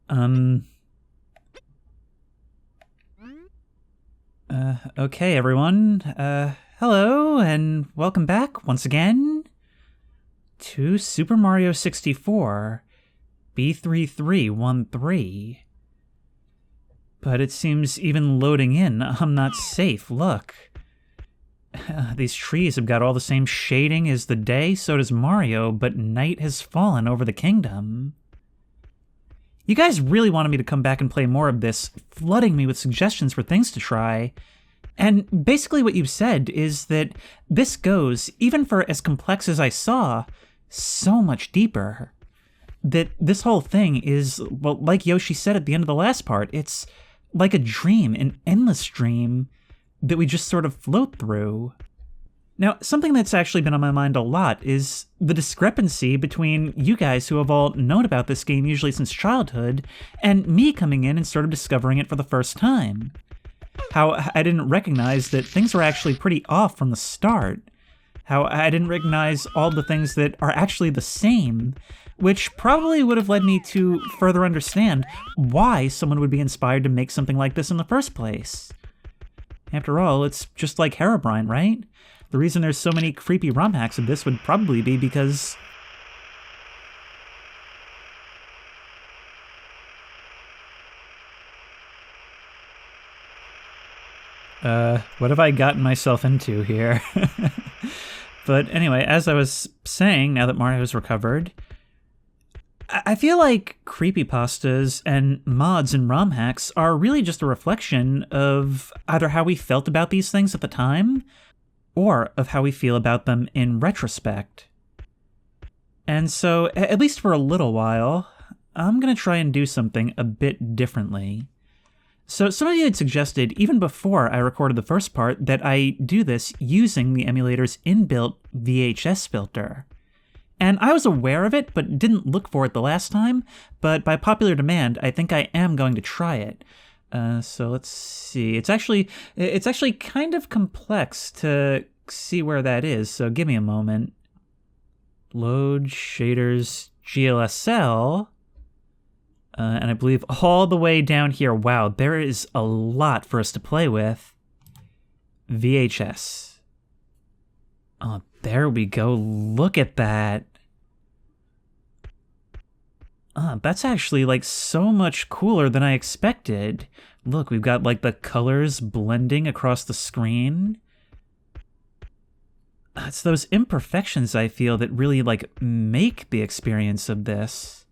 Um, okay, everyone. Hello, and welcome back once again to Super Mario 64, B3313. But it seems even loading in, I'm not safe. Look. These trees have got all the same shading as the day, so does Mario, but night has fallen over the kingdom. You guys really wanted me to come back and play more of this, flooding me with suggestions for things to try. And basically what you've said is that this goes, even for as complex as I saw, so much deeper. That this whole thing is, well, like Yoshi said at the end of the last part, it's like a dream, an endless dream, that we just sort of float through. Now, something that's actually been on my mind a lot is the discrepancy between you guys who have all known about this game usually since childhood, and me coming in and sort of discovering it for the first time. How I didn't recognize that things were actually pretty off from the start. How I didn't recognize all the things that are actually the same, which probably would have led me to further understand why someone would be inspired to make something like this in the first place. After all, it's just like Herobrine, right? The reason there's so many creepy ROM hacks of this would probably be because... what have I gotten myself into here? But anyway, as I was saying, now that Mario's recovered, I feel like creepypastas and mods and ROM hacks are really just a reflection of either how we felt about these things at the time, or of how we feel about them in retrospect. And so, at least for a little while, I'm going to try and do something a bit differently. So some of you had suggested, even before I recorded the first part, that I do this using the emulator's inbuilt VHS filter. And I was aware of it, but didn't look for it the last time, but by popular demand, I think I am going to try it. So let's see. It's actually kind of complex to see where that is, so give me a moment. Load shaders GLSL. And I believe all the way down here, wow, there is a lot for us to play with. VHS. Oh, there we go. Look at that. That's actually like so much cooler than I expected. Look, we've got like the colors blending across the screen. It's those imperfections I feel that really like make the experience of this.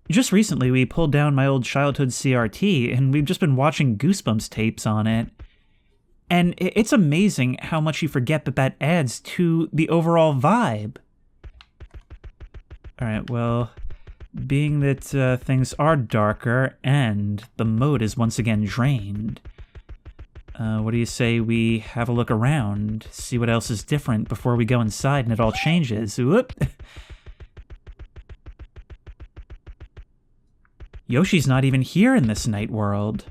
Just recently, we pulled down my old childhood CRT, and we've just been watching Goosebumps tapes on it. And it's amazing how much you forget that adds to the overall vibe. Alright, well, being that things are darker and the mode is once again drained, what do you say we have a look around, see what else is different before we go inside and it all changes? Whoop! Yoshi's not even here in this night world.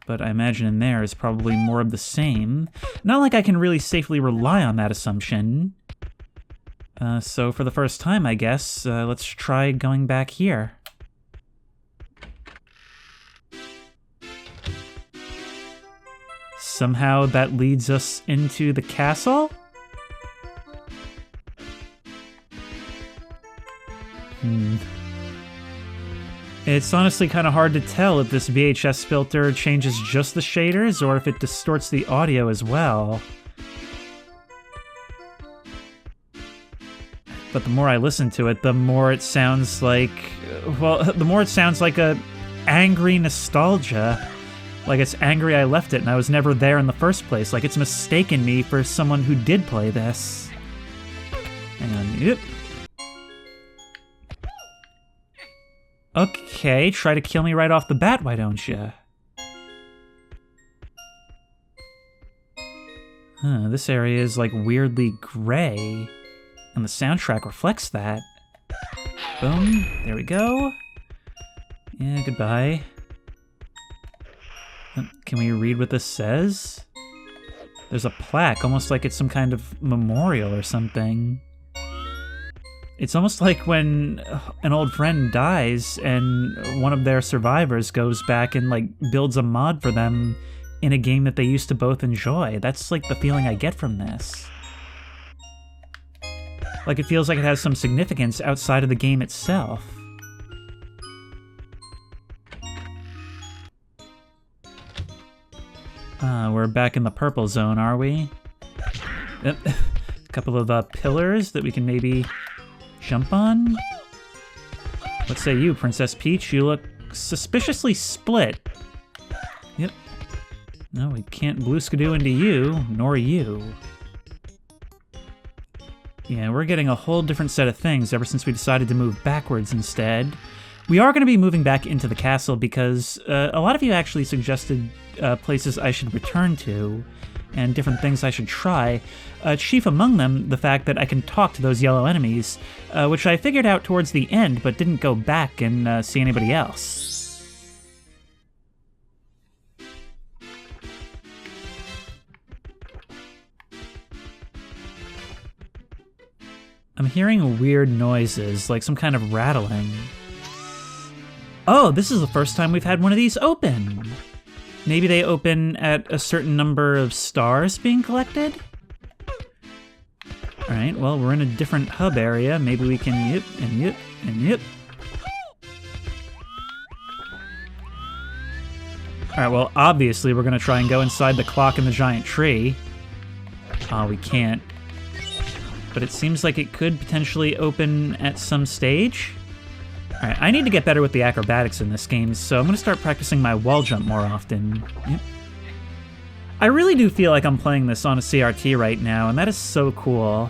But I imagine in there is probably more of the same. Not like I can really safely rely on that assumption. So for the first time, I guess, let's try going back here. Somehow that leads us into the castle? It's honestly kind of hard to tell if this VHS filter changes just the shaders or if it distorts the audio as well. But the more I listen to it, the more it sounds like... well, the more it sounds like a angry nostalgia. Like it's angry I left it and I was never there in the first place. Like it's mistaken me for someone who did play this. Hang on, yep. Okay, try to kill me right off the bat, why don't you? This area is like weirdly gray, and the soundtrack reflects that. Boom, there we go. Yeah, goodbye. Can we read what this says? There's a plaque, almost like it's some kind of memorial or something. It's almost like when an old friend dies and one of their survivors goes back and like builds a mod for them in a game that they used to both enjoy. That's like the feeling I get from this. Like it feels like it has some significance outside of the game itself. We're back in the purple zone, are we? A couple of pillars that we can maybe jump on? What say you, Princess Peach? You look suspiciously split. Yep. No, we can't blue skidoo into you, nor you. Yeah, we're getting a whole different set of things ever since we decided to move backwards instead. We are going to be moving back into the castle because a lot of you actually suggested places I should return to and different things I should try. Chief among them, the fact that I can talk to those yellow enemies, which I figured out towards the end but didn't go back and see anybody else. I'm hearing weird noises, like some kind of rattling. Oh, this is the first time we've had one of these open. Maybe they open at a certain number of stars being collected? Alright, well, we're in a different hub area. Maybe we can yip and yip and yip. Alright, well, obviously we're gonna try and go inside the clock in the giant tree. Oh, we can't. But it seems like it could potentially open at some stage. Alright, I need to get better with the acrobatics in this game, so I'm going to start practicing my wall jump more often. Yep. I really do feel like I'm playing this on a CRT right now, and that is so cool.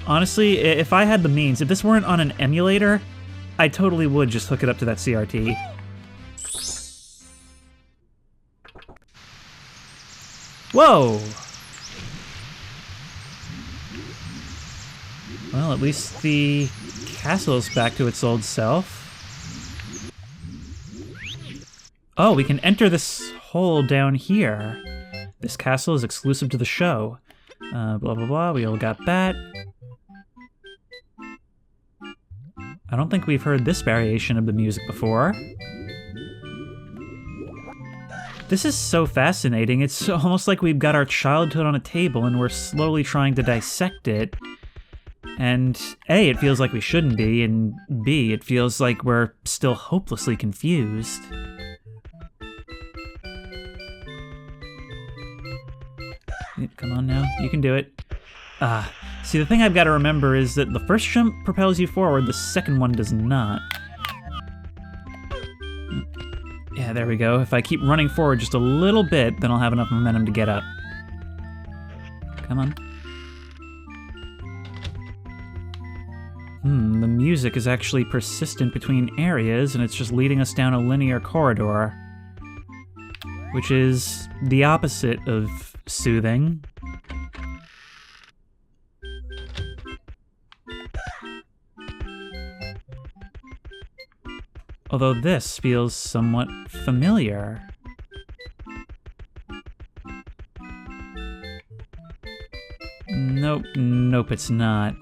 Honestly, if I had the means, if this weren't on an emulator, I totally would just hook it up to that CRT. Whoa! Well, at least the castle's back to its old self. Oh, we can enter this hole down here. This castle is exclusive to the show. Blah, blah, blah. We all got that. I don't think we've heard this variation of the music before. This is so fascinating. It's almost like we've got our childhood on a table and we're slowly trying to dissect it. And A, it feels like we shouldn't be, and B, it feels like we're still hopelessly confused. Come on now, you can do it. See, the thing I've got to remember is that the first jump propels you forward, the second one does not. Yeah, there we go. If I keep running forward just a little bit, then I'll have enough momentum to get up. Come on. The music is actually persistent between areas, and it's just leading us down a linear corridor. Which is the opposite of soothing. Although this feels somewhat familiar. Nope, it's not.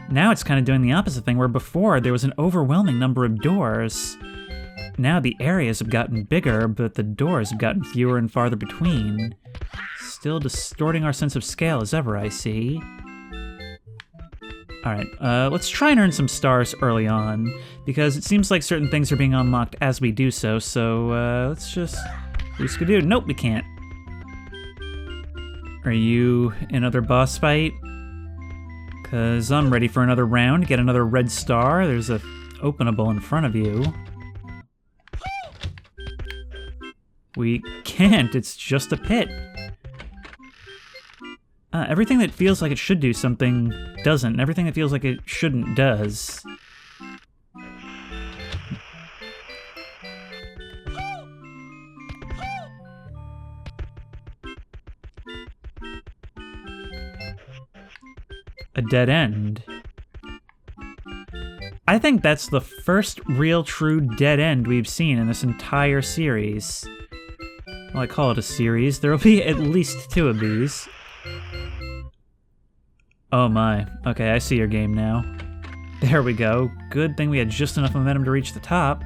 Now it's kind of doing the opposite thing, where before there was an overwhelming number of doors. Now the areas have gotten bigger, but the doors have gotten fewer and farther between. Still distorting our sense of scale as ever, I see. Alright, let's try and earn some stars early on, because it seems like certain things are being unlocked as we do so, let's just... Blue-skidoo. Nope, we can't. Are you another boss fight? Because I'm ready for another round, get another red star. There's a openable in front of you. We can't, it's just a pit. Everything that feels like it should do something doesn't, and everything that feels like it shouldn't does. A dead end. I think that's the first real true dead end we've seen in this entire series. Well, I call it a series. There will be at least 2 of these. Oh my. Okay, I see your game now. There we go. Good thing we had just enough momentum to reach the top.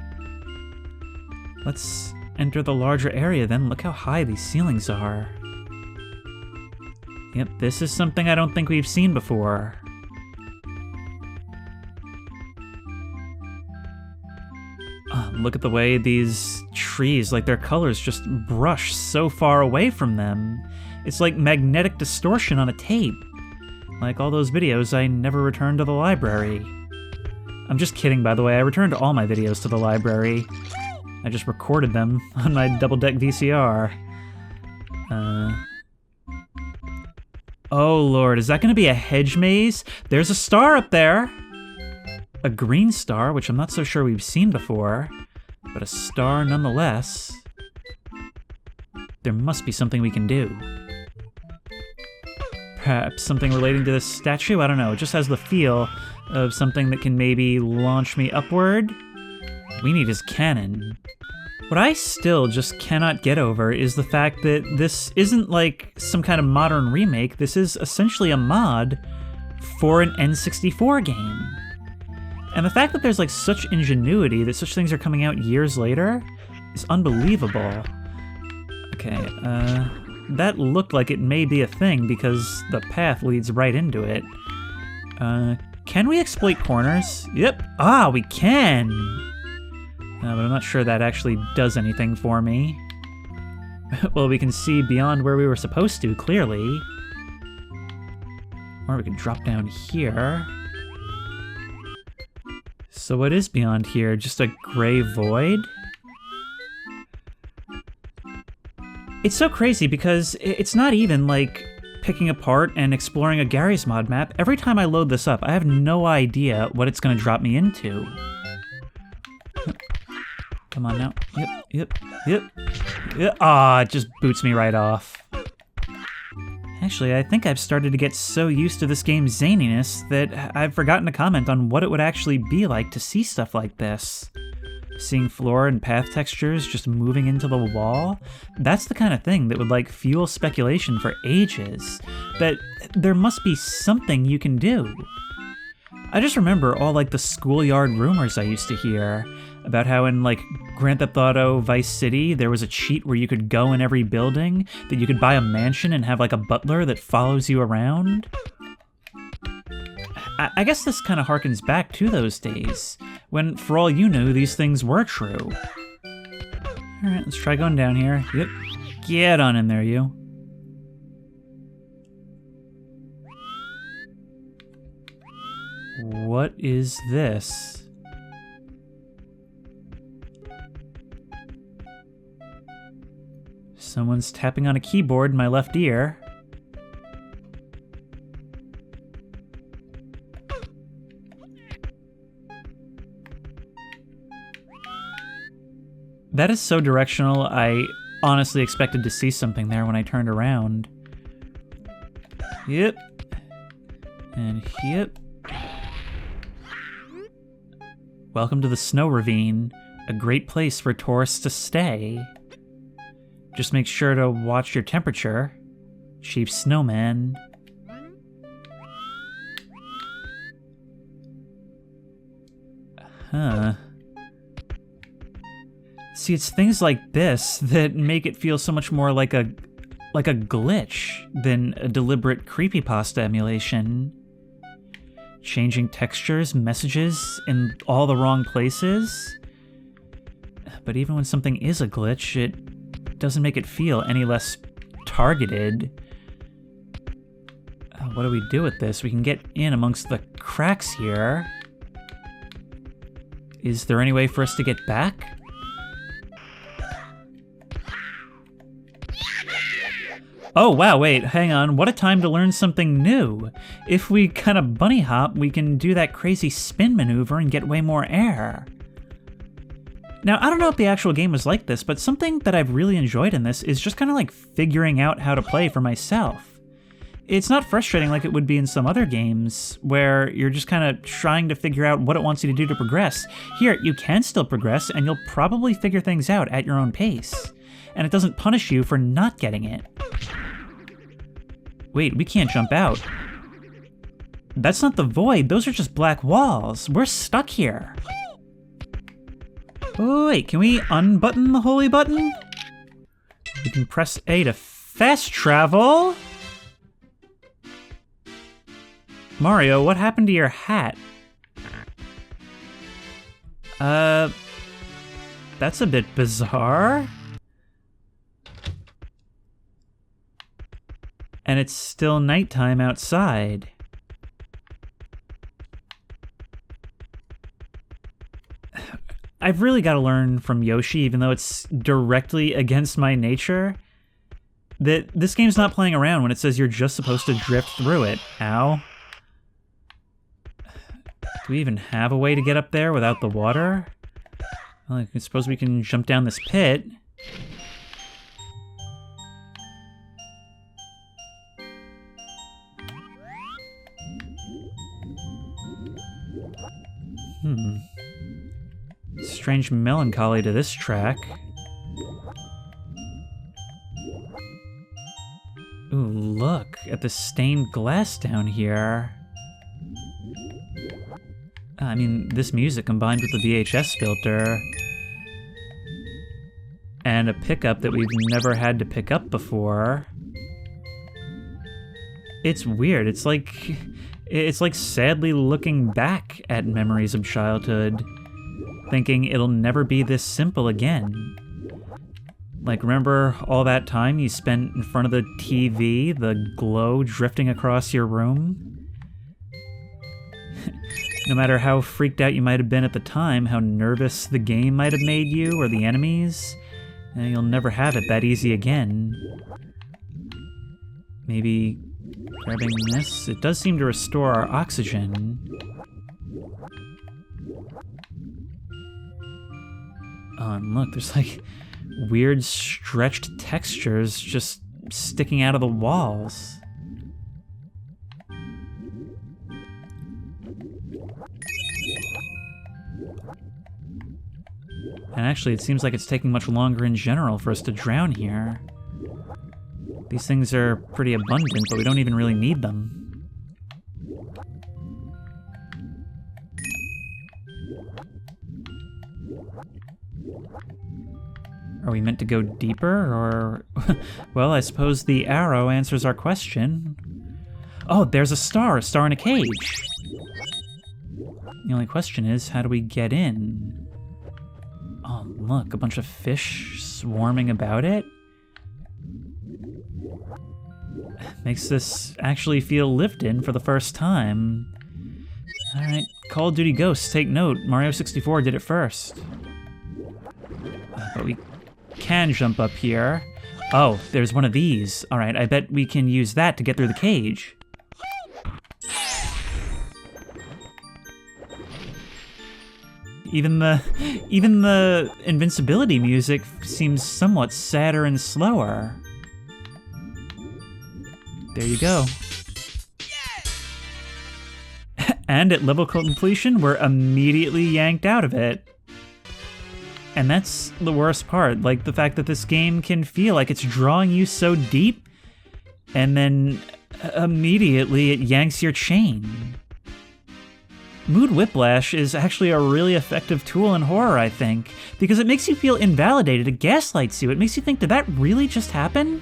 Let's enter the larger area then. Look how high these ceilings are. Yep, this is something I don't think we've seen before. Look at the way these trees, like their colors just brush so far away from them. It's like magnetic distortion on a tape. Like all those videos I never returned to the library. I'm just kidding, by the way. I returned all my videos to the library. I just recorded them on my double-deck VCR. Oh lord, is that gonna be a hedge maze? There's a star up there! A green star, which I'm not so sure we've seen before, but a star nonetheless. There must be something we can do. Perhaps something relating to this statue? I don't know, it just has the feel of something that can maybe launch me upward. We need his cannon. What I still just cannot get over is the fact that this isn't like some kind of modern remake, this is essentially a mod for an N64 game. And the fact that there's like such ingenuity that such things are coming out years later is unbelievable. Okay, that looked like it may be a thing because the path leads right into it. Can we exploit corners? Yep. Ah, we can! But I'm not sure that actually does anything for me. Well, we can see beyond where we were supposed to, clearly. Or we can drop down here. So what is beyond here? Just a gray void? It's so crazy because it's not even like picking apart and exploring a Gary's Mod map. Every time I load this up, I have no idea what it's going to drop me into. Come on now. Yep. Ah, it just boots me right off. Actually, I think I've started to get so used to this game's zaniness that I've forgotten to comment on what it would actually be like to see stuff like this. Seeing floor and path textures just moving into the wall, that's the kind of thing that would like fuel speculation for ages, that there must be something you can do. I just remember all like the schoolyard rumors I used to hear about how in like Grand Theft Auto Vice City there was a cheat where you could go in every building, that you could buy a mansion and have like a butler that follows you around. I guess this kind of harkens back to those days, when for all you knew these things were true. Alright, let's try going down here. Yep, get on in there, you. What is this? Someone's tapping on a keyboard in my left ear. That is so directional, I honestly expected to see something there when I turned around. Yep. And yep. Welcome to the Snow Ravine, a great place for tourists to stay. Just make sure to watch your temperature. Chief Snowman. Huh. See, it's things like this that make it feel so much more like a glitch than a deliberate creepypasta emulation. Changing textures, messages in all the wrong places. But even when something is a glitch, it doesn't make it feel any less targeted. What do we do with this? We can get in amongst the cracks here. Is there any way for us to get back? Oh wow, wait, hang on, what a time to learn something new. If we kind of bunny hop, we can do that crazy spin maneuver and get way more air. Now, I don't know if the actual game was like this, but something that I've really enjoyed in this is just kind of like figuring out how to play for myself. It's not frustrating like it would be in some other games, where you're just kind of trying to figure out what it wants you to do to progress. Here, you can still progress, and you'll probably figure things out at your own pace. And it doesn't punish you for not getting it. Wait, we can't jump out. That's not the void, those are just black walls. We're stuck here. Oh, wait, can we unbutton the holy button? We can press A to fast travel. Mario, what happened to your hat? That's a bit bizarre. And it's still nighttime outside. I've really got to learn from Yoshi, even though it's directly against my nature, that this game's not playing around when it says you're just supposed to drift through it. Ow. Do we even have a way to get up there without the water? Well, I suppose we can jump down this pit. Strange melancholy to this track. Ooh, look at the stained glass down here. I mean, this music combined with the VHS filter and a pickup that we've never had to pick up before. It's weird. It's like sadly looking back at memories of childhood, thinking it'll never be this simple again. Like, remember all that time you spent in front of the TV, the glow drifting across your room? No matter how freaked out you might have been at the time, how nervous the game might have made you, or the enemies, you'll never have it that easy again. Maybe grabbing this? It does seem to restore our oxygen. Oh, and look, there's like weird stretched textures just sticking out of the walls. And actually, it seems like it's taking much longer in general for us to drown here. These things are pretty abundant, but we don't even really need them. Are we meant to go deeper, or... Well, I suppose the arrow answers our question. Oh, there's a star in a cage. The only question is, how do we get in? Oh, look, a bunch of fish swarming about it. Makes this actually feel lived in for the first time. Alright, Call of Duty Ghosts, take note. Mario 64 did it first. But we can jump up here. Oh, there's one of these. Alright, I bet we can use that to get through the cage. Even the invincibility music seems somewhat sadder and slower. There you go. And at level completion, we're immediately yanked out of it. And that's the worst part, like the fact that this game can feel like it's drawing you so deep, and then immediately it yanks your chain. Mood whiplash is actually a really effective tool in horror, I think, because it makes you feel invalidated, it gaslights you, it makes you think, did that really just happen?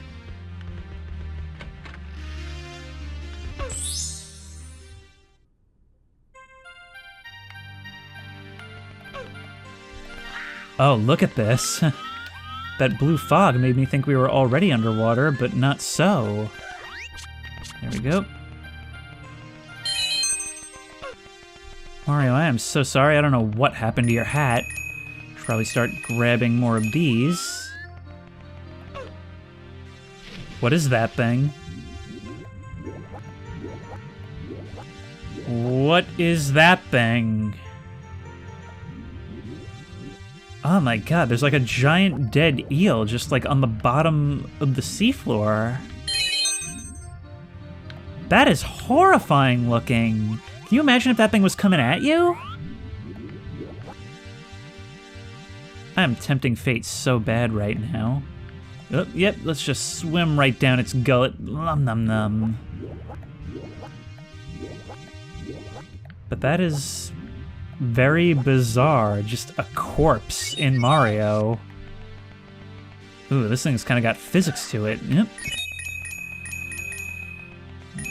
Oh, look at this. That blue fog made me think we were already underwater, but not so. There we go. Mario, I am so sorry. I don't know what happened to your hat. Should probably start grabbing more of these. What is that thing? What is that thing? Oh my god, there's like a giant dead eel just like on the bottom of the seafloor. That is horrifying looking. Can you imagine if that thing was coming at you? I'm tempting fate so bad right now. Oh, yep, let's just swim right down its gullet. Nom nom nom. But that is very bizarre. Just a corpse in Mario. Ooh, this thing's kind of got physics to it. Yep.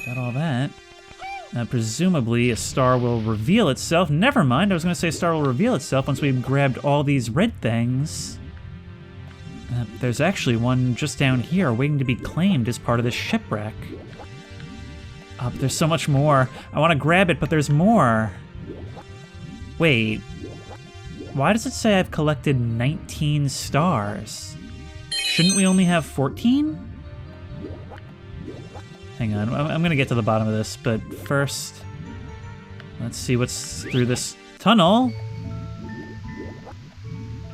Got all that. Presumably a star will reveal itself. Never mind, I was going to say a star will reveal itself once we've grabbed all these red things. There's actually one just down here waiting to be claimed as part of this shipwreck. But there's so much more. I want to grab it, but there's more. Wait. Why does it say I've collected 19 stars? Shouldn't we only have 14? Hang on, I'm going to get to the bottom of this, but first, let's see what's through this tunnel.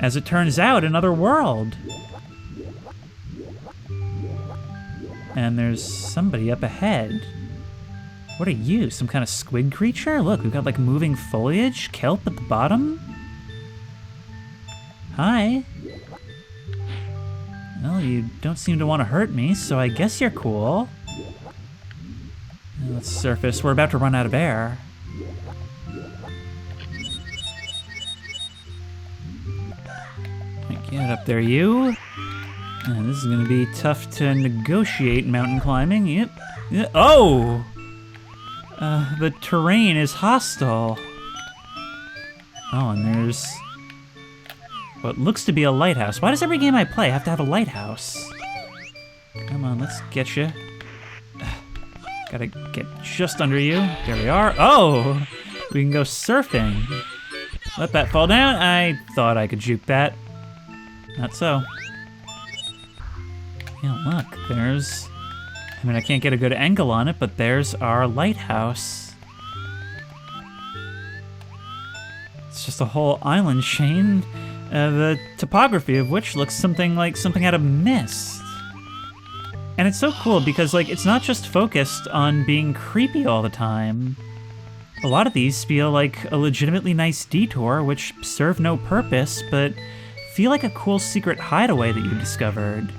As it turns out, another world. And there's somebody up ahead. What are you, some kind of squid creature? Look, we've got like moving foliage, kelp at the bottom. Hi. Well, you don't seem to want to hurt me, so I guess you're cool. Let's surface. We're about to run out of air. Get up there, you. This is going to be tough to negotiate mountain climbing. Yep. Oh! The terrain is hostile. Oh, and there's what looks to be a lighthouse. Why does every game I play have to have a lighthouse? Come on, let's get you. Gotta get just under you. There we are. Oh! We can go surfing. Let that fall down. I thought I could juke that. Not so. Yeah, look, there's... I mean, I can't get a good angle on it, but there's our lighthouse. It's just a whole island chain, the topography of which looks something like something out of Mist. And it's so cool because, like, it's not just focused on being creepy all the time. A lot of these feel like a legitimately nice detour, which serve no purpose, but feel like a cool secret hideaway that you discovered.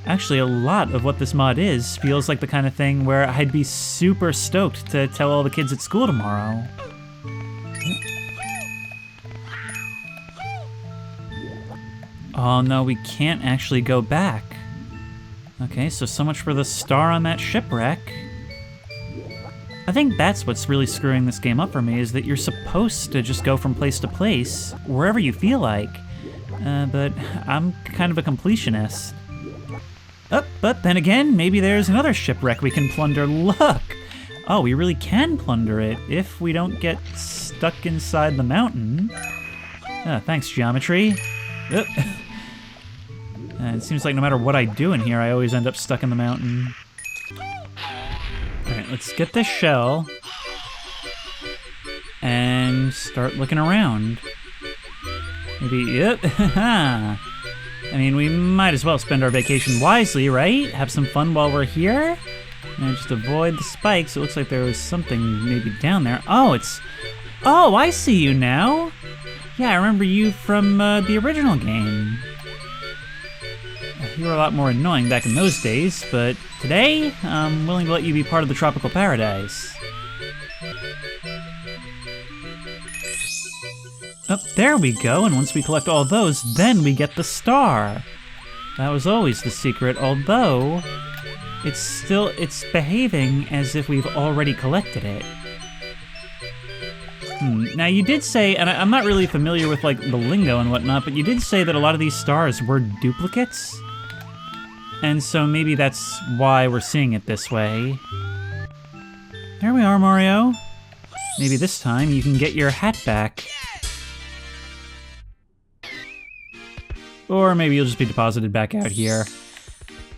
Actually, a lot of what this mod is feels like the kind of thing where I'd be super stoked to tell all the kids at school tomorrow. Oh no, we can't actually go back. Okay, so much for the star on that shipwreck. I think that's what's really screwing this game up for me, is that you're supposed to just go from place to place, wherever you feel like. But I'm kind of a completionist. But then again, maybe there's another shipwreck we can plunder. Look! Oh, we really can plunder it if we don't get stuck inside the mountain. Thanks, geometry. It seems like no matter what I do in here, I always end up stuck in the mountain. Alright, let's get this shell and start looking around. Maybe, yep, I mean, we might as well spend our vacation wisely, right? Have some fun while we're here? And just avoid the spikes. It looks like there was something maybe down there. Oh, it's... Oh, I see you now! Yeah, I remember you from the original game. You were a lot more annoying back in those days, but today, I'm willing to let you be part of the tropical paradise. Oh, there we go, and once we collect all those, then we get the star. That was always the secret, although it's behaving as if we've already collected it. Now you did say, and I'm not really familiar with like the lingo and whatnot, but you did say that a lot of these stars were duplicates. And so maybe that's why we're seeing it this way. There we are, Mario. Maybe this time you can get your hat back. Or maybe you'll just be deposited back out here.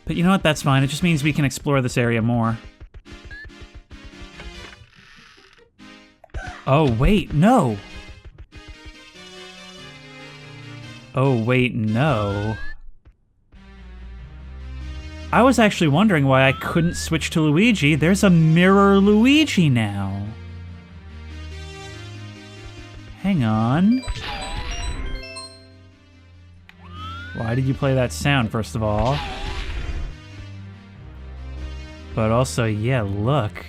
But you know what, that's fine. It just means we can explore this area more. Oh, wait, no! Oh, wait, no. I was actually wondering why I couldn't switch to Luigi. There's a mirror Luigi now. Hang on. Why did you play that sound, first of all? But also, yeah, look.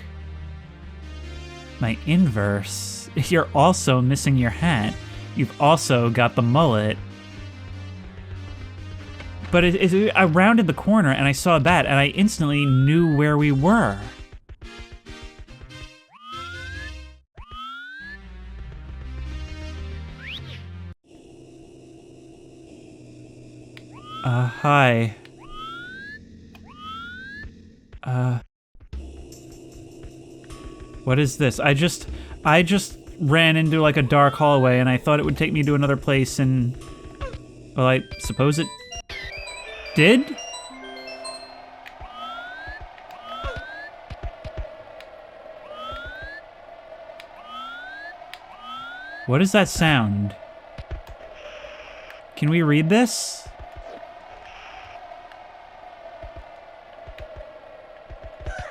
My inverse. You're also missing your hat. You've also got the mullet. But I rounded the corner and I saw that and I instantly knew where we were. Hi. What is this? I just ran into like a dark hallway and I thought it would take me to another place and... Well, I suppose it did? What is that sound? Can we read this?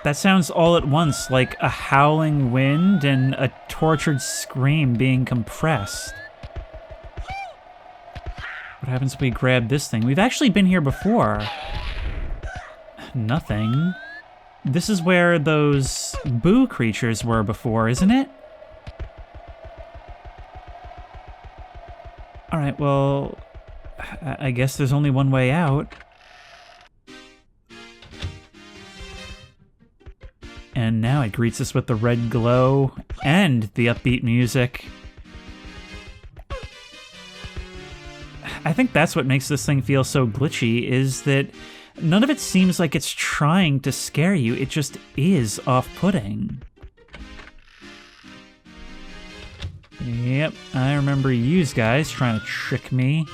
That sounds all at once like a howling wind and a tortured scream being compressed. What happens if we grab this thing? We've actually been here before. Nothing. This is where those boo creatures were before, isn't it? Alright, well, I guess there's only one way out. And now it greets us with the red glow and the upbeat music. I think that's what makes this thing feel so glitchy, is that none of it seems like it's trying to scare you, it just is off-putting. Yep, I remember yous guys trying to trick me.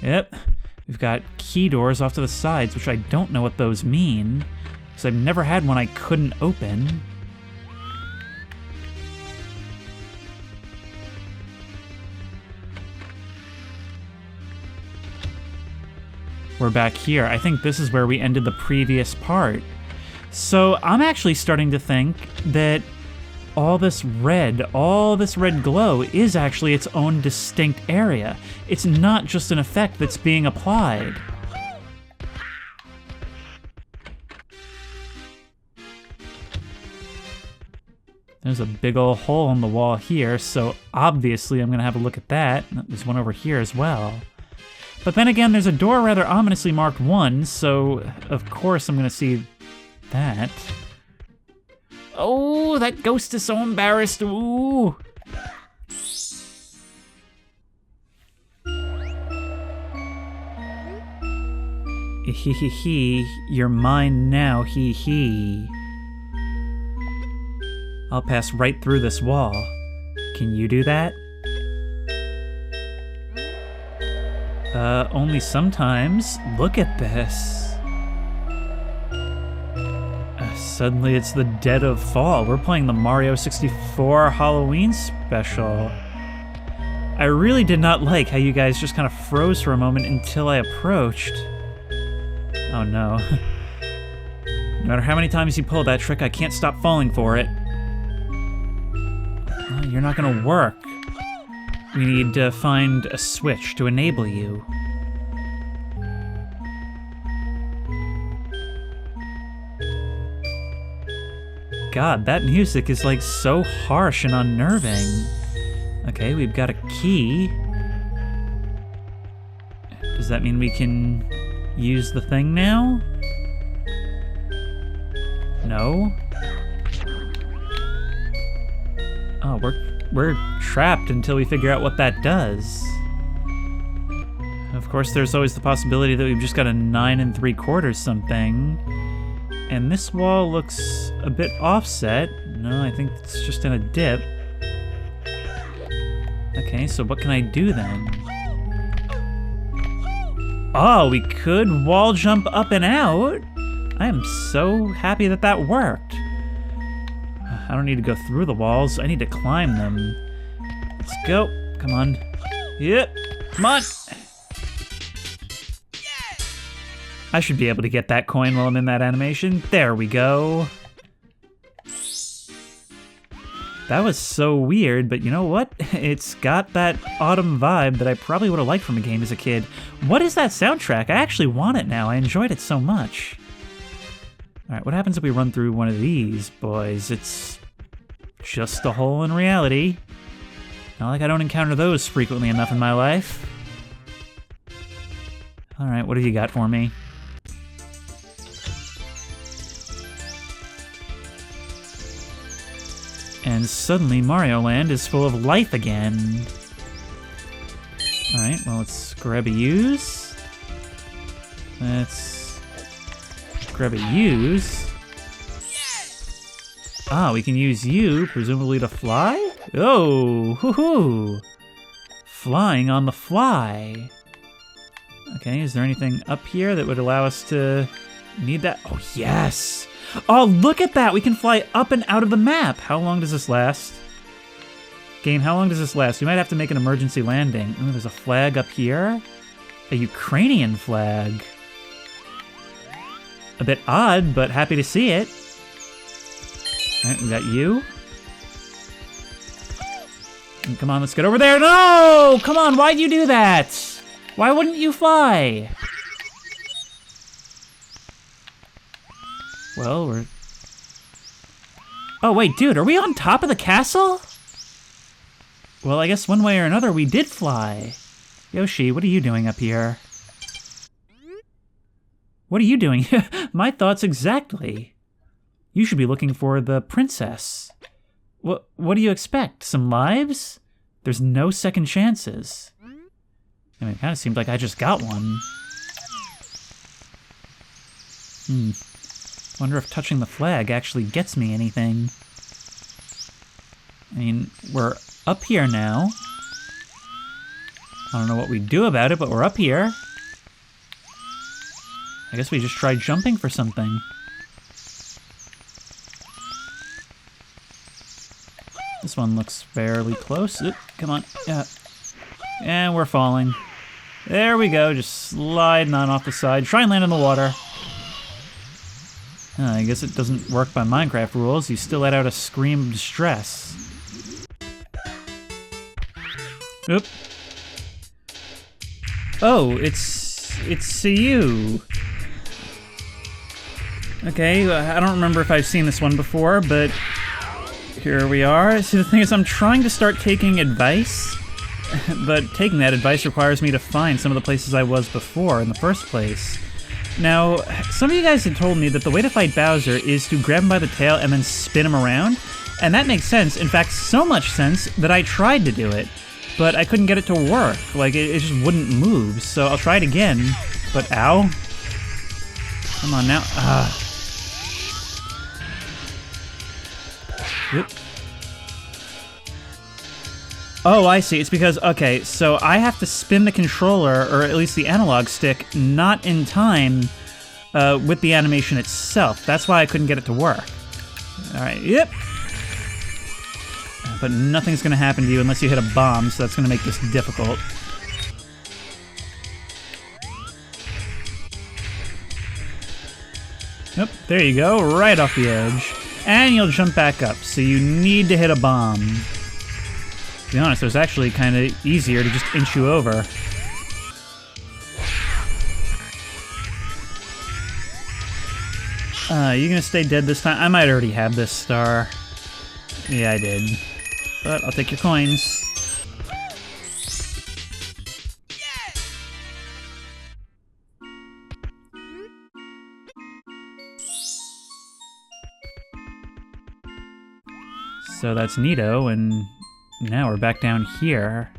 Yep, we've got key doors off to the sides, which I don't know what those mean, because I've never had one I couldn't open. We're back here. I think this is where we ended the previous part. So I'm actually starting to think that all this red glow is actually its own distinct area. It's not just an effect that's being applied. There's a big old hole in the wall here, so obviously I'm gonna have a look at that. There's one over here as well. But then again, there's a door rather ominously marked 1, so of course I'm gonna see that. Oh, that ghost is so embarrassed. Ooh. Hee hee hee, you're mine now, hee hee. I'll pass right through this wall. Can you do that? Only sometimes. Look at this. Suddenly it's the dead of fall. We're playing the Mario 64 Halloween special. I really did not like how you guys just kind of froze for a moment until I approached. Oh no. No matter how many times you pull that trick, I can't stop falling for it. Oh, you're not gonna work. We need to find a switch to enable you. God, that music is like so harsh and unnerving. Okay, we've got a key. Does that mean we can use the thing now? No? Oh, we're trapped until we figure out what that does. Of course, there's always the possibility that we've just got a 9 3/4 something. And this wall looks a bit offset. No, I think it's just in a dip. Okay, so what can I do then? Oh, we could wall jump up and out. I am so happy that that worked. I don't need to go through the walls. I need to climb them. Let's go. Come on. Yep. Come on. I should be able to get that coin while I'm in that animation. There we go. That was so weird, but you know what? It's got that autumn vibe that I probably would have liked from a game as a kid. What is that soundtrack? I actually want it now. I enjoyed it so much. All right, what happens if we run through one of these boys? It's Just a hole in reality. Not like I don't encounter those frequently enough in my life. Alright, what have you got for me? And suddenly Mario Land is full of life again. Alright, well, let's grab a use. Let's grab a use. Ah, we can use you, presumably to fly? Oh, hoo-hoo! Flying on the fly. Okay, is there anything up here that would allow us to need that? Oh, yes! Oh, look at that! We can fly up and out of the map! How long does this last? Game, how long does this last? We might have to make an emergency landing. Ooh, there's a flag up here. A Ukrainian flag. A bit odd, but happy to see it. Alright, we got you. And come on, let's get over there. No! Come on, why'd you do that? Why wouldn't you fly? Well, we're... Oh, wait, dude, are we on top of the castle? Well, I guess one way or another we did fly. Yoshi, what are you doing up here? What are you doing? My thoughts exactly. You should be looking for the princess. What do you expect? Some lives? There's no second chances. I mean, it kind of seemed like I just got one. Wonder if touching the flag actually gets me anything. I mean, we're up here now. I don't know what we do about it, but we're up here. I guess we just try jumping for something. This one looks fairly close. Oop, come on. Yeah. And we're falling. There we go, just sliding on off the side. Try and land in the water. I guess it doesn't work by Minecraft rules. You still let out a scream of distress. Oop. Oh, it's you. Okay, I don't remember if I've seen this one before, but here we are. See, the thing is, I'm trying to start taking advice, but taking that advice requires me to find some of the places I was before in the first place. Now, some of you guys had told me that the way to fight Bowser is to grab him by the tail and then spin him around, and that makes sense. In fact, so much sense that I tried to do it, but I couldn't get it to work. Like, it just wouldn't move, so I'll try it again. But, ow. Come on now. Oop. Oh, I see. It's because, okay, so I have to spin the controller, or at least the analog stick, not in time with the animation itself. That's why I couldn't get it to work. Alright, yep. But nothing's going to happen to you unless you hit a bomb, so that's going to make this difficult. Yep, there you go, right off the edge. And you'll jump back up, so you need to hit a bomb. To be honest, it was actually kind of easier to just inch you over. You gonna stay dead this time? I might already have this star. Yeah, I did. But I'll take your coins. So that's neato, and now we're back down here.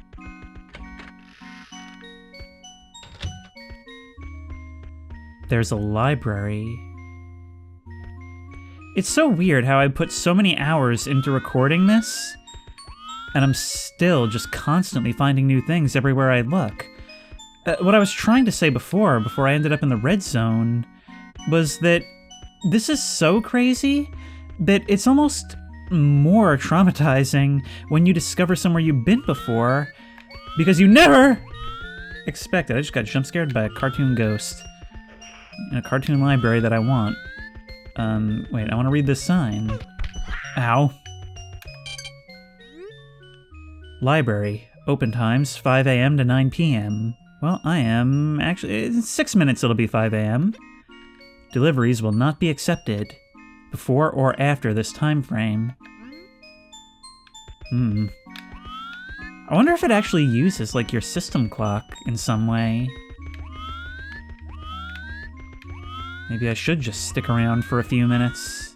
There's a library. It's so weird how I put so many hours into recording this, and I'm still just constantly finding new things everywhere I look. What I was trying to say before I ended up in the red zone, was that this is so crazy that it's almost more traumatizing when you discover somewhere you've been before, because you never expected. I just got jump scared by a cartoon ghost in a cartoon library that I want. Wait, I want to read this sign. Ow. Library. Open times 5 a.m. to 9 p.m. Well, I am actually... in 6 minutes it'll be 5 a.m. Deliveries will not be accepted before or after this time frame. I wonder if it actually uses, like, your system clock in some way. Maybe I should just stick around for a few minutes.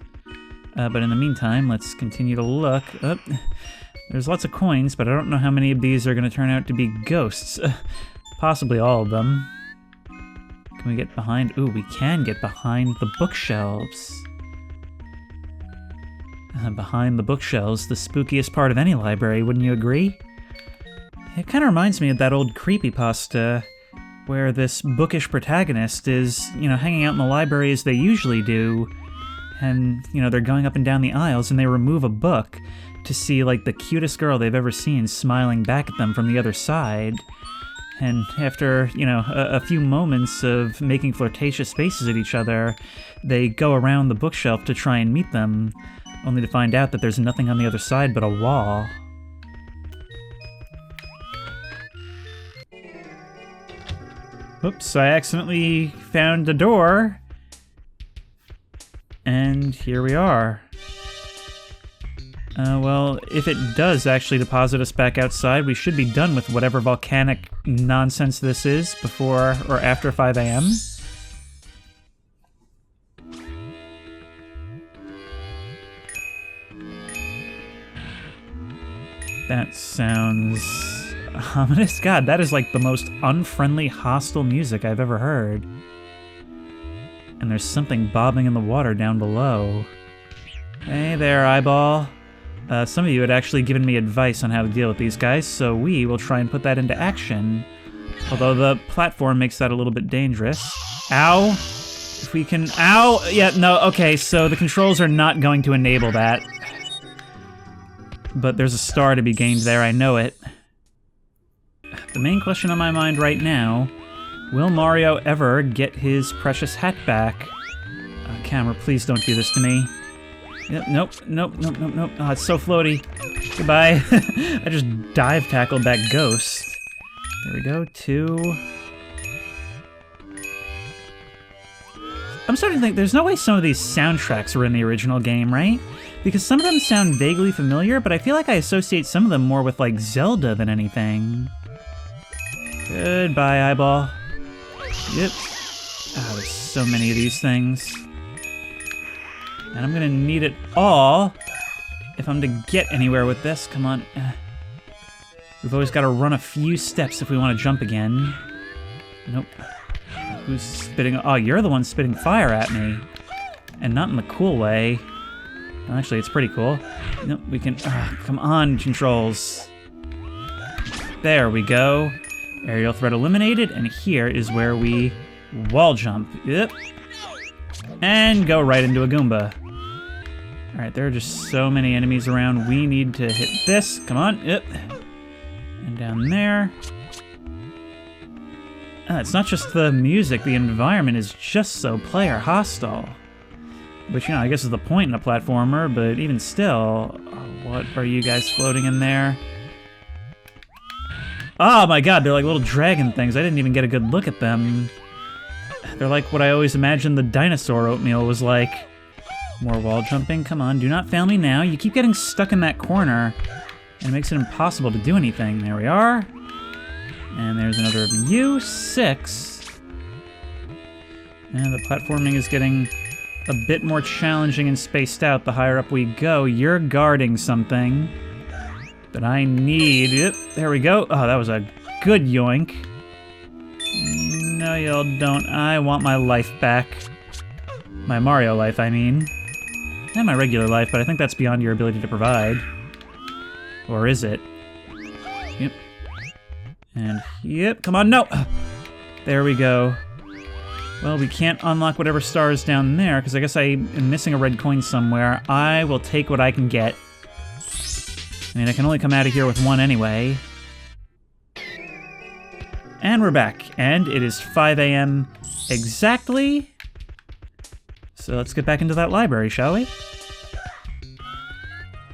But in the meantime, let's continue to look. Oh, there's lots of coins, but I don't know how many of these are going to turn out to be ghosts. Possibly all of them. Can we get behind? Ooh, we can get behind the bookshelves. Behind the bookshelves, the spookiest part of any library, wouldn't you agree? It kind of reminds me of that old creepypasta where this bookish protagonist is, you know, hanging out in the library as they usually do, and, you know, they're going up and down the aisles and they remove a book to see, like, the cutest girl they've ever seen smiling back at them from the other side. And after, you know, a few moments of making flirtatious faces at each other, they go around the bookshelf to try and meet them, only to find out that there's nothing on the other side but a wall. Oops, I accidentally found a door. And here we are. Well, if it does actually deposit us back outside, we should be done with whatever volcanic nonsense this is before or after 5 a.m. That sounds ominous. God, that is like the most unfriendly, hostile music I've ever heard. And there's something bobbing in the water down below. Hey there, eyeball. Some of you had actually given me advice on how to deal with these guys, so we will try and put that into action. Although the platform makes that a little bit dangerous. Ow! If we can... Ow! Yeah, no, okay, so the controls are not going to enable that. But there's a star to be gained there, I know it. The main question on my mind right now, will Mario ever get his precious hat back? Camera, please don't do this to me. Yep, nope. Oh, it's so floaty. Goodbye. I just dive tackled that ghost. There we go, 2. I'm starting to think there's no way some of these soundtracks were in the original game, right? Because some of them sound vaguely familiar, but I feel like I associate some of them more with, like, Zelda than anything. Goodbye, eyeball. Yep. Oh, there's so many of these things. And I'm gonna need it all if I'm to get anywhere with this. Come on. We've always got to run a few steps if we want to jump again. Nope. Who's spitting? Oh, you're the one spitting fire at me. And not in the cool way. Well, actually, it's pretty cool. Nope, we can... come on, controls. There we go. Aerial threat eliminated, and here is where we wall jump. Yep. And go right into a Goomba. Alright, there are just so many enemies around. We need to hit this. Come on. Yep. And down there. It's not just the music. The environment is just so player hostile. Which, you know, I guess is the point in a platformer, but even still... what are you guys floating in there? Oh my god, they're like little dragon things. I didn't even get a good look at them. They're like what I always imagined the dinosaur oatmeal was like. More wall jumping. Come on, do not fail me now. You keep getting stuck in that corner, and it makes it impossible to do anything. There we are. And there's another of you. 6. And the platforming is getting a bit more challenging and spaced out the higher up we go. You're guarding something that I need. Yep, there we go. Oh, that was a good yoink. No, y'all don't. I want my life back. My Mario life, I mean. And my regular life, but I think that's beyond your ability to provide. Or is it? Yep. And yep, come on, no! There we go. Well, we can't unlock whatever star is down there, because I guess I am missing a red coin somewhere. I will take what I can get. I mean, I can only come out of here with one anyway. And we're back, and it is 5 a.m. exactly. So let's get back into that library, shall we?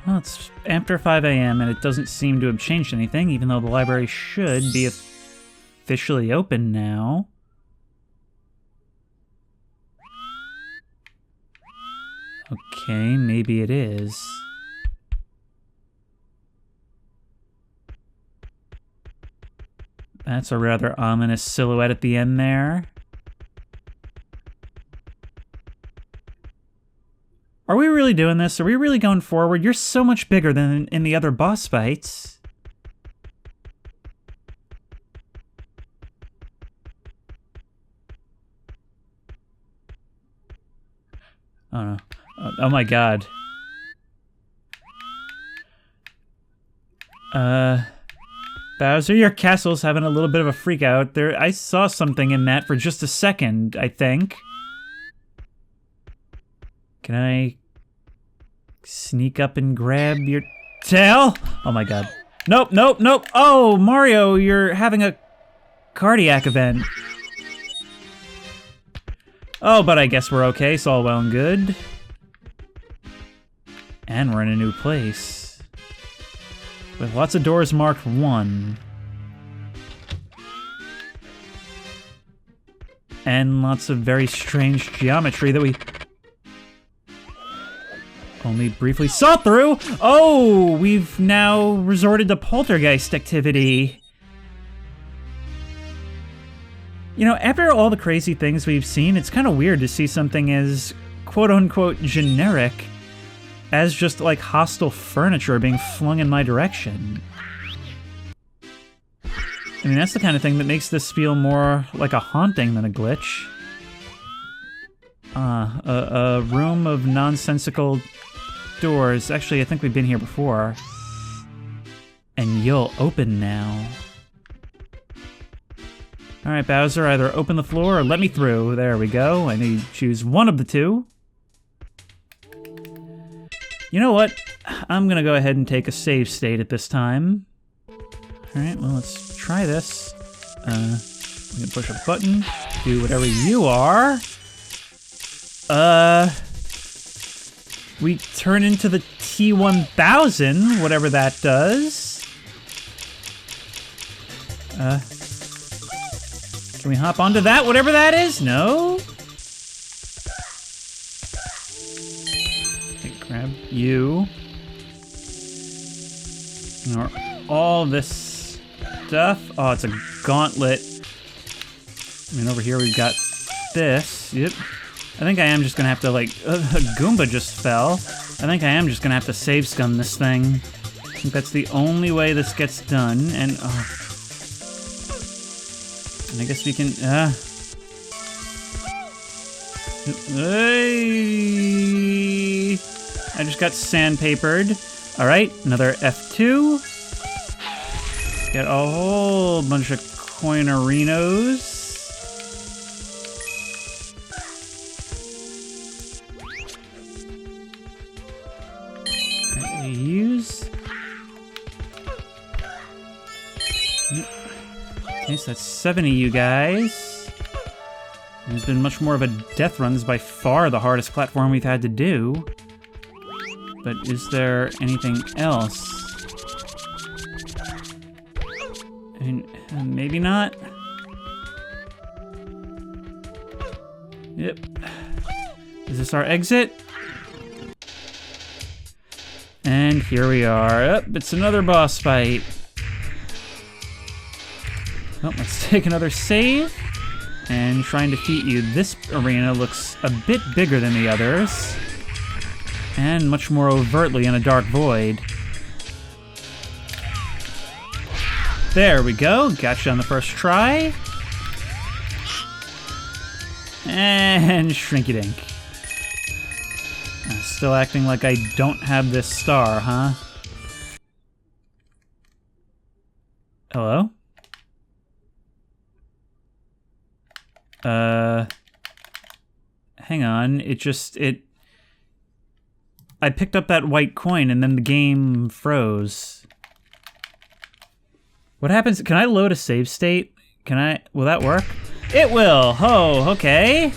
Well, it's after 5 a.m. and it doesn't seem to have changed anything, even though the library should be officially open now. Okay, maybe it is. That's a rather ominous silhouette at the end there. Are we really doing this? Are we really going forward? You're so much bigger than in the other boss fights. Oh no. Oh my god. Bowser, your castle's having a little bit of a freak out. There, I saw something in that for just a second, I think. Can I sneak up and grab your tail? Oh my god. Nope, nope, nope. Oh, Mario, you're having a cardiac event. Oh, but I guess we're okay. It's all well and good. And we're in a new place. With lots of doors marked 1. And lots of very strange geometry that we only briefly saw through. Oh, we've now resorted to poltergeist activity. You know, after all the crazy things we've seen, it's kind of weird to see something as quote-unquote generic as just like hostile furniture being flung in my direction. I mean, that's the kind of thing that makes this feel more like a haunting than a glitch. A room of nonsensical doors. Actually, I think we've been here before. And you'll open now. Alright, Bowser, either open the floor or let me through. There we go. I need to choose one of the two. You know what? I'm gonna go ahead and take a save state at this time. Alright, well, let's try this. We can push a button, do whatever you are. We turn into the T-1000, whatever that does. Can we hop onto that, whatever that is? No? Okay, grab you. Or all this stuff. Oh, it's a gauntlet. I mean, over here we've got this. Yep. I think I am just gonna have to, like, a Goomba just fell. I think I am just gonna have to save scum this thing. I think that's the only way this gets done, and, and I guess we can, Hey! I just got sandpapered. Alright, another F2. Get a whole bunch of coinerinos. Use. Okay, so that's 7 of you guys. There's been much more of a death run. This is by far the hardest platform we've had to do. But is there anything else? I mean, maybe not. Yep. Is this our exit? And here we are. It's another boss fight. Well, let's take another save and try and defeat you. This arena looks a bit bigger than the others, and much more overtly in a dark void. There we go. Gotcha on the first try. And shrinky dink. Still acting like I don't have this star, huh? Hello? Hang on. I picked up that white coin and then the game froze. What happens? Can I load a save state? Will that work? It will! Oh, okay.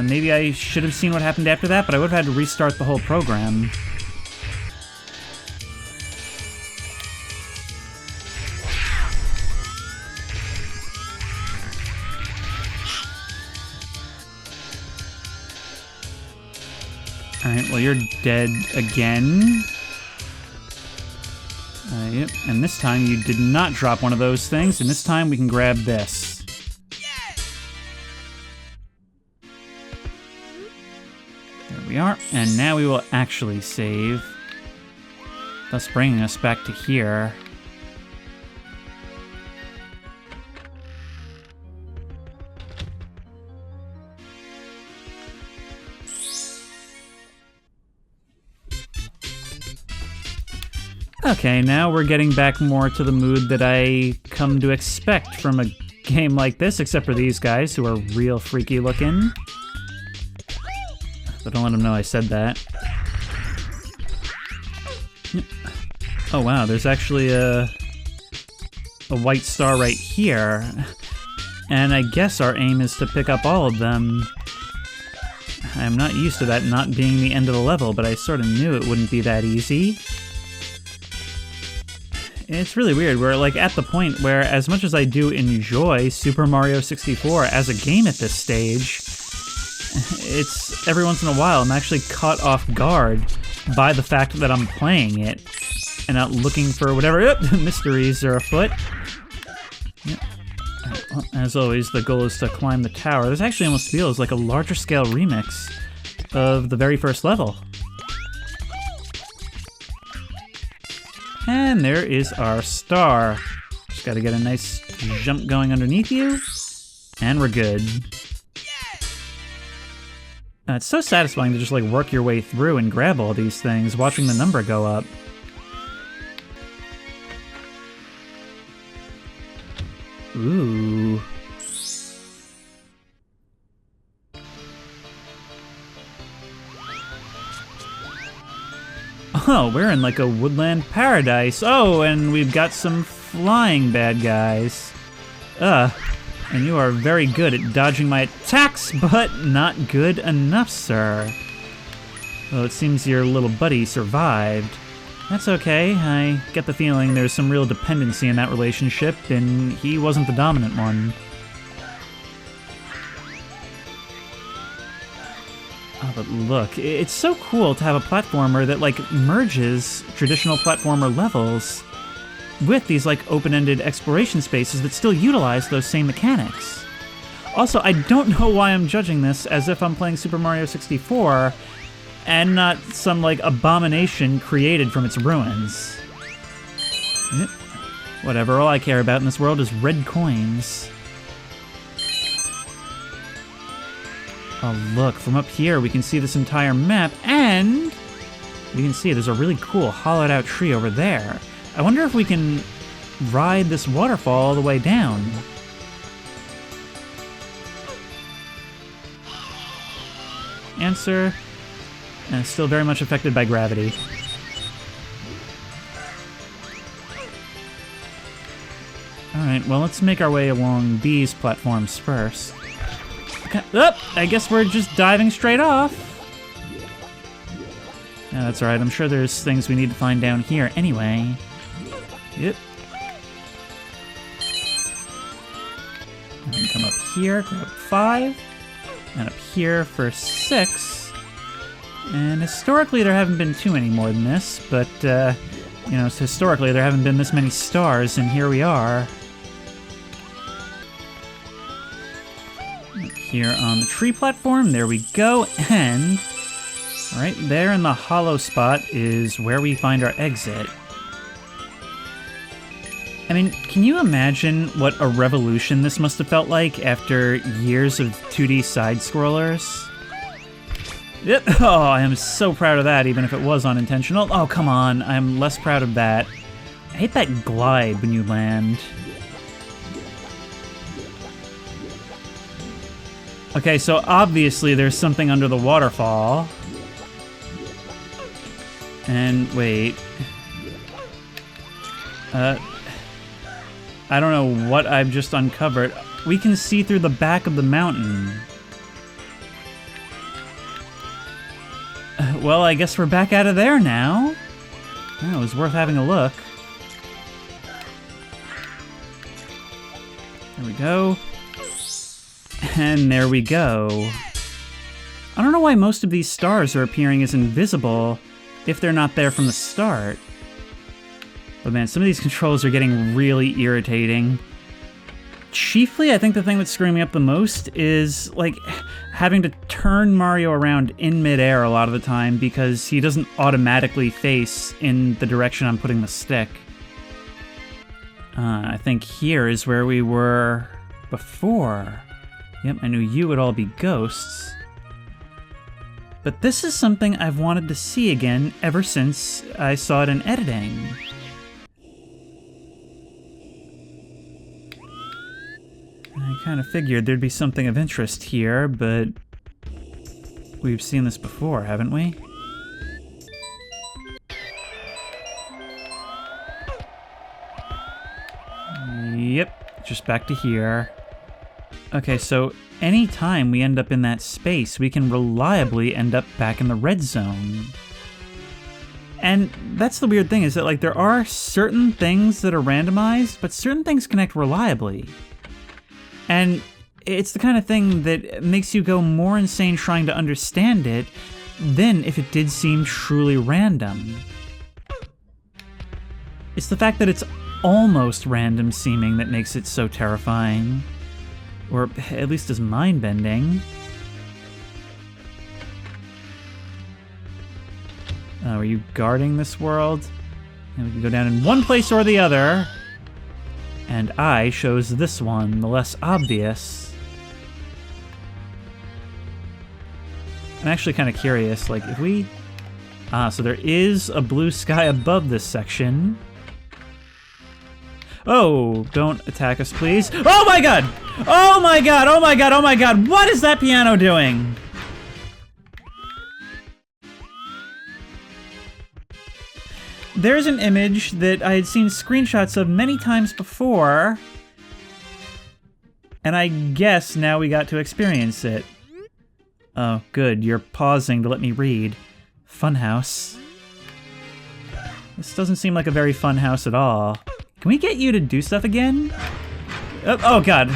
Maybe I should have seen what happened after that, but I would have had to restart the whole program. Alright, well, you're dead again. I Yep, and this time you did not drop one of those things, and this time we can grab this. There we are, and now we will actually save, thus bringing us back to here. Okay, now we're getting back more to the mood that I come to expect from a game like this, except for these guys, who are real freaky looking. But don't let them know I said that. Oh wow, there's actually a white star right here. And I guess our aim is to pick up all of them. I'm not used to that not being the end of the level, but I sort of knew it wouldn't be that easy. It's really weird. We're like at the point where, as much as I do enjoy Super Mario 64 as a game at this stage, it's every once in a while I'm actually caught off guard by the fact that I'm playing it and not looking for whatever mysteries are afoot. Yep. Well, as always, the goal is to climb the tower. This actually almost feels like a larger scale remix of the very first level. And there is our star. Just gotta get a nice jump going underneath you, and we're good. It's so satisfying to just like work your way through and grab all these things, watching the number go up. Ooh. Oh, we're in like a woodland paradise. Oh, and we've got some flying bad guys. And you are very good at dodging my attacks, but not good enough, sir. Well, it seems your little buddy survived. That's okay. I get the feeling there's some real dependency in that relationship, and he wasn't the dominant one. Oh, but look, it's so cool to have a platformer that, like, merges traditional platformer levels with these, like, open-ended exploration spaces that still utilize those same mechanics. Also, I don't know why I'm judging this as if I'm playing Super Mario 64 and not some, like, abomination created from its ruins. Whatever, all I care about in this world is red coins. Oh, look, from up here we can see this entire map, and we can see there's a really cool hollowed-out tree over there. I wonder if we can ride this waterfall all the way down. Answer, still very much affected by gravity. Alright, well, let's make our way along these platforms first. I guess we're just diving straight off. Yeah, that's alright. I'm sure there's things we need to find down here anyway. Yep. And then come up here, grab 5. And up here for 6. And historically there haven't been too many more than this, but, you know, historically there haven't been this many stars, and here we are. Here on the tree platform, there we go, and right there in the hollow spot is where we find our exit. I mean, can you imagine what a revolution this must have felt like after years of 2D side-scrollers? Yep. Oh, I am so proud of that, even if it was unintentional. Oh, come on, I'm less proud of that. I hate that glide when you land. Okay, so obviously there's something under the waterfall. And wait. I don't know what I've just uncovered. We can see through the back of the mountain. Well, I guess we're back out of there now. Oh, it was worth having a look. There we go. And there we go. I don't know why most of these stars are appearing as invisible if they're not there from the start. But man, some of these controls are getting really irritating. Chiefly, I think the thing that's screwing me up the most is, like, having to turn Mario around in midair a lot of the time because he doesn't automatically face in the direction I'm putting the stick. I think here is where we were before. Yep, I knew you would all be ghosts. But this is something I've wanted to see again ever since I saw it in editing. I kind of figured there'd be something of interest here, but we've seen this before, haven't we? Yep, just back to here. Okay, so anytime we end up in that space, we can reliably end up back in the red zone. And that's the weird thing, is that, like, there are certain things that are randomized, but certain things connect reliably. And it's the kind of thing that makes you go more insane trying to understand it than if it did seem truly random. It's the fact that it's almost random seeming that makes it so terrifying. Or at least as mind-bending. Are you guarding this world? And we can go down in one place or the other. And I chose this one, the less obvious. I'm actually kind of curious, like, if we... so there is a blue sky above this section. Oh, don't attack us, please. Oh my god! Oh my god, oh my god, oh my god! What is that piano doing? There's an image that I had seen screenshots of many times before, and I guess now we got to experience it. Oh, good, you're pausing to let me read. Funhouse. This doesn't seem like a very fun house at all. Can we get you to do stuff again? Oh god.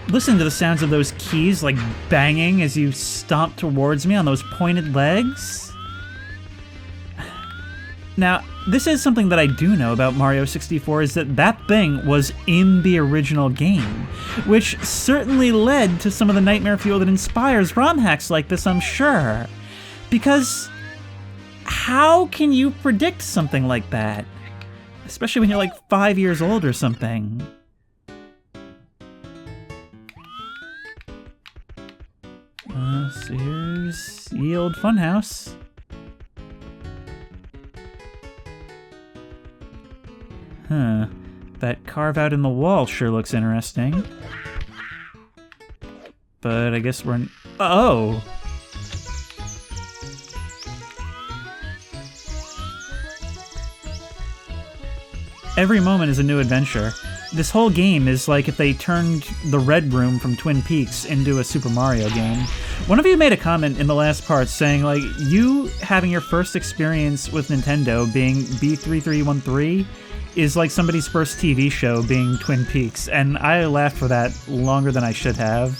Listen to the sounds of those keys, like, banging as you stomp towards me on those pointed legs. Now, this is something that I do know about Mario 64, is that that thing was in the original game, which certainly led to some of the nightmare fuel that inspires ROM hacks like this, I'm sure. Because how can you predict something like that? Especially when you're like 5 years old or something. So here's Ye Old Funhouse. Huh. That carve out in the wall sure looks interesting. But I guess we're in... Oh! Every moment is a new adventure. This whole game is like if they turned the Red Room from Twin Peaks into a Super Mario game. One of you made a comment in the last part saying, like, you having your first experience with Nintendo being B3313 is like somebody's first TV show being Twin Peaks, and I laughed for that longer than I should have.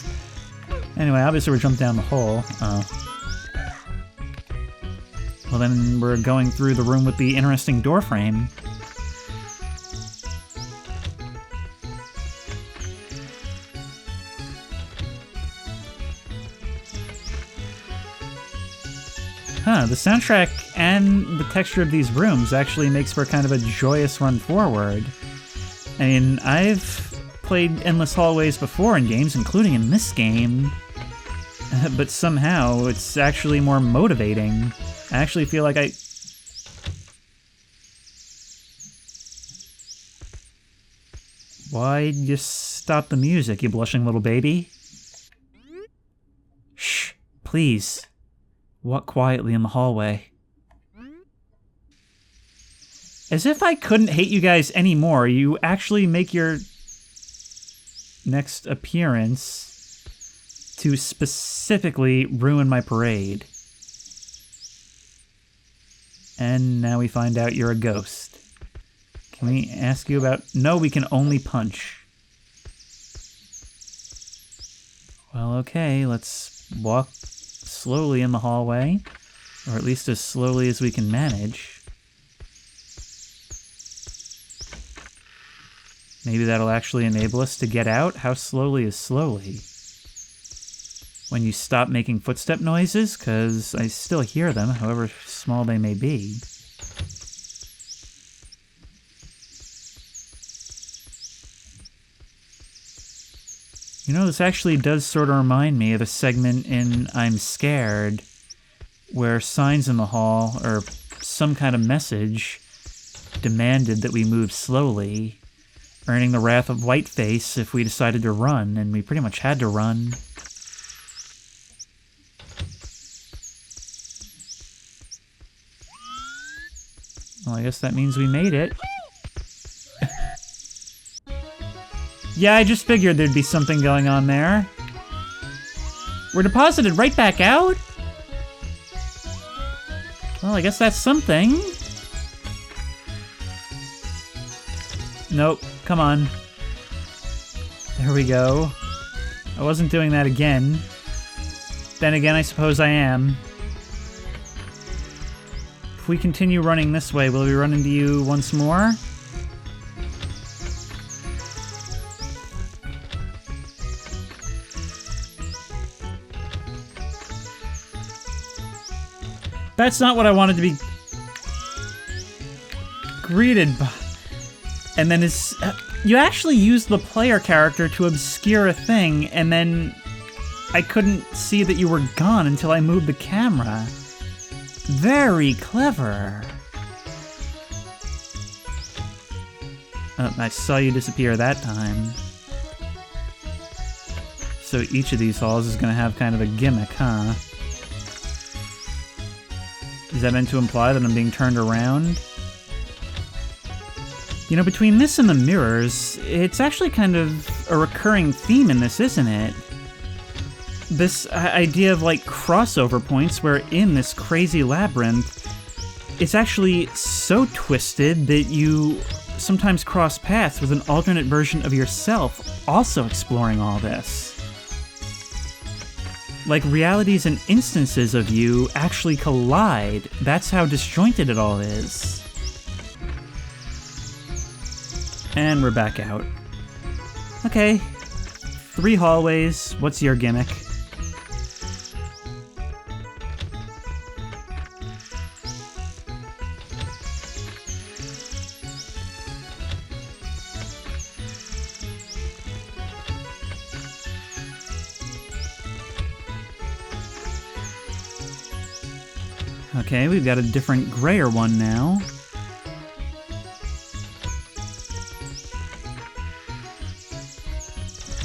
Anyway, obviously we're jumping down the hole. Oh. Well, then we're going through the room with the interesting door frame. Huh, the soundtrack and the texture of these rooms actually makes for kind of a joyous run forward. I mean, I've played endless hallways before in games, including in this game, but somehow it's actually more motivating. I actually feel like I... Why'd you stop the music, you blushing little baby? Shh, please. Walk quietly in the hallway. As if I couldn't hate you guys anymore, you actually make your next appearance to specifically ruin my parade. And now we find out you're a ghost. Can we ask you about... No, we can only punch. Well, okay, let's walk slowly in the hallway, or at least as slowly as we can manage. Maybe that'll actually enable us to get out? How slowly is slowly? When you stop making footstep noises, because I still hear them, however small they may be. You know, this actually does sort of remind me of a segment in I'm Scared, where signs in the hall, or some kind of message, demanded that we move slowly, earning the wrath of Whiteface if we decided to run, and we pretty much had to run. Well, I guess that means we made it. Yeah, I just figured there'd be something going on there. We're deposited right back out? Well, I guess that's something. Nope, come on. There we go. I wasn't doing that again. Then again, I suppose I am. If we continue running this way, will we run into you once more? That's not what I wanted to be greeted by. And then you actually used the player character to obscure a thing, and then I couldn't see that you were gone until I moved the camera. Very clever. Oh, I saw you disappear that time. So each of these halls is going to have kind of a gimmick, huh? Is that meant to imply that I'm being turned around? You know, between this and the mirrors, it's actually kind of a recurring theme in this, isn't it? This idea of, like, crossover points where in this crazy labyrinth, it's actually so twisted that you sometimes cross paths with an alternate version of yourself also exploring all this. Like, realities and instances of you actually collide. That's how disjointed it all is. And we're back out. Okay. 3 hallways. What's your gimmick? Okay, we've got a different grayer one now.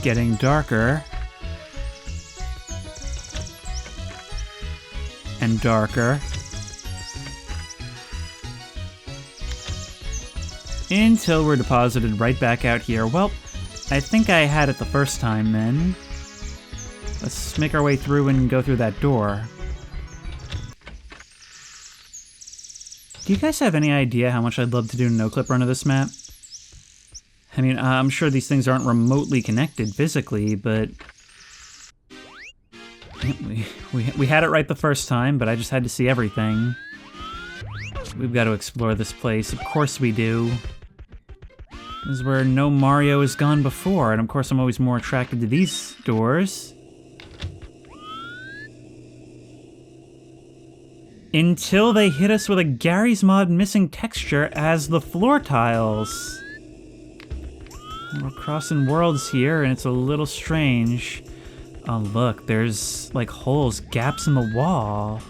Getting darker. And darker. Until we're deposited right back out here. Well, I think I had it the first time then. Let's make our way through and go through that door. Do you guys have any idea how much I'd love to do a no-clip run of this map? I mean, I'm sure these things aren't remotely connected physically, but... We had it right the first time, but I just had to see everything. We've got to explore this place. Of course we do. This is where no Mario has gone before, and of course I'm always more attracted to these doors. Until they hit us with a Gary's Mod missing texture as the floor tiles. We're crossing worlds here, and it's a little strange. Oh, look, there's, like, holes, gaps in the wall.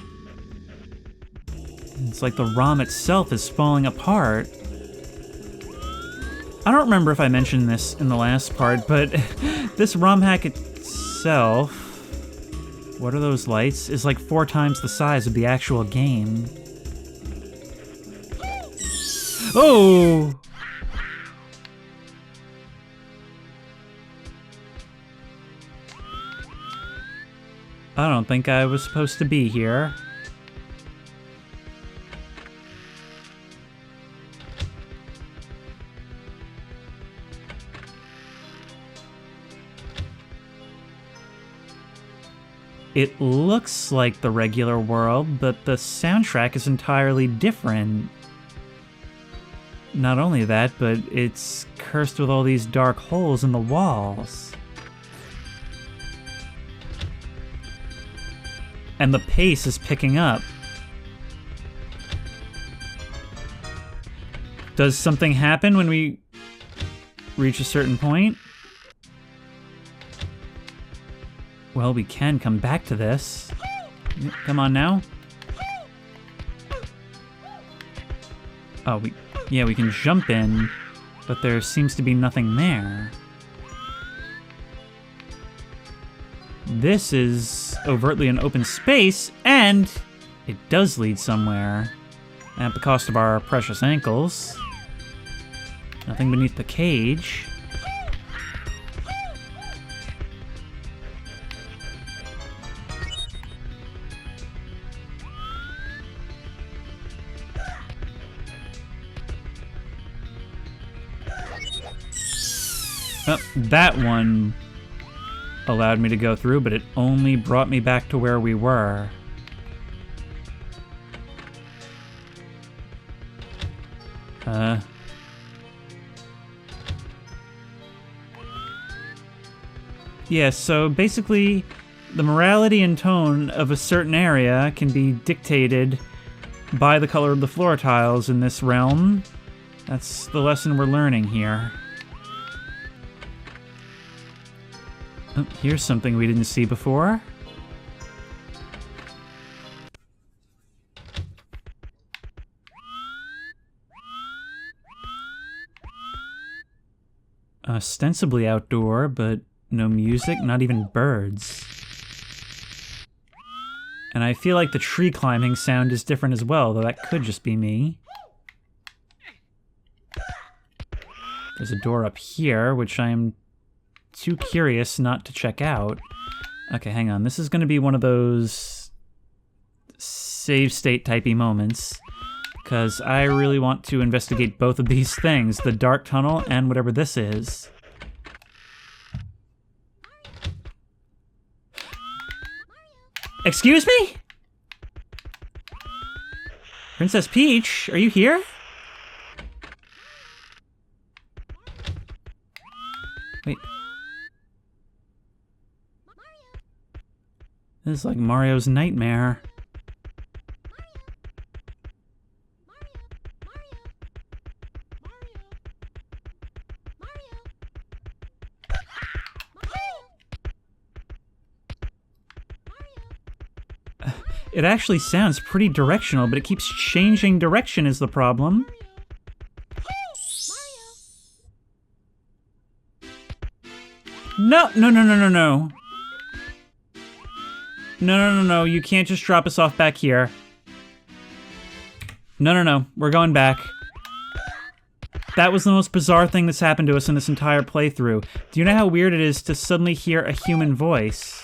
It's like the ROM itself is falling apart. I don't remember if I mentioned this in the last part, but this ROM hack itself... What are those lights? Is like 4 times the size of the actual game. Oh! I don't think I was supposed to be here. It looks like the regular world, but the soundtrack is entirely different. Not only that, but it's cursed with all these dark holes in the walls. And the pace is picking up. Does something happen when we reach a certain point? Well, we can come back to this. Come on now. Oh, we can jump in, but there seems to be nothing there. This is overtly an open space, and it does lead somewhere. At the cost of our precious ankles. Nothing beneath the cage. Oh, that one allowed me to go through, but it only brought me back to where we were. Yeah, so basically, the morality and tone of a certain area can be dictated by the color of the floor tiles in this realm. That's the lesson we're learning here. Oh, here's something we didn't see before. Ostensibly outdoor, but no music, not even birds. And I feel like the tree climbing sound is different as well, though that could just be me. There's a door up here, which I am too curious not to check out. Okay, hang on. This is going to be one of those save state typey moments, because I really want to investigate both of these things, the dark tunnel and whatever this is. Excuse me? Princess Peach, are you here? Wait. This is like Mario's nightmare. It actually sounds pretty directional, but it keeps changing direction is the problem. No, no, no, no, no, no. No, no, no, no, you can't just drop us off back here. No, no, no, we're going back. That was the most bizarre thing that's happened to us in this entire playthrough. Do you know how weird it is to suddenly hear a human voice?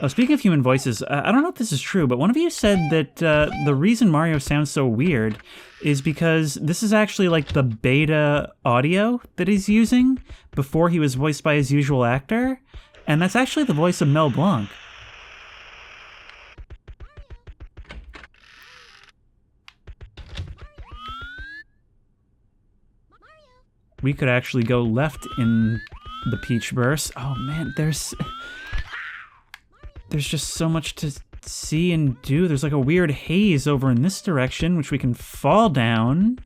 Oh, speaking of human voices, I don't know if this is true, but one of you said that the reason Mario sounds so weird is because this is actually like the beta audio that he's using before he was voiced by his usual actor, and that's actually the voice of Mel Blanc. We could actually go left in the Peach Burst. Oh man, there's just so much to see and do. There's like a weird haze over in this direction, which we can fall down.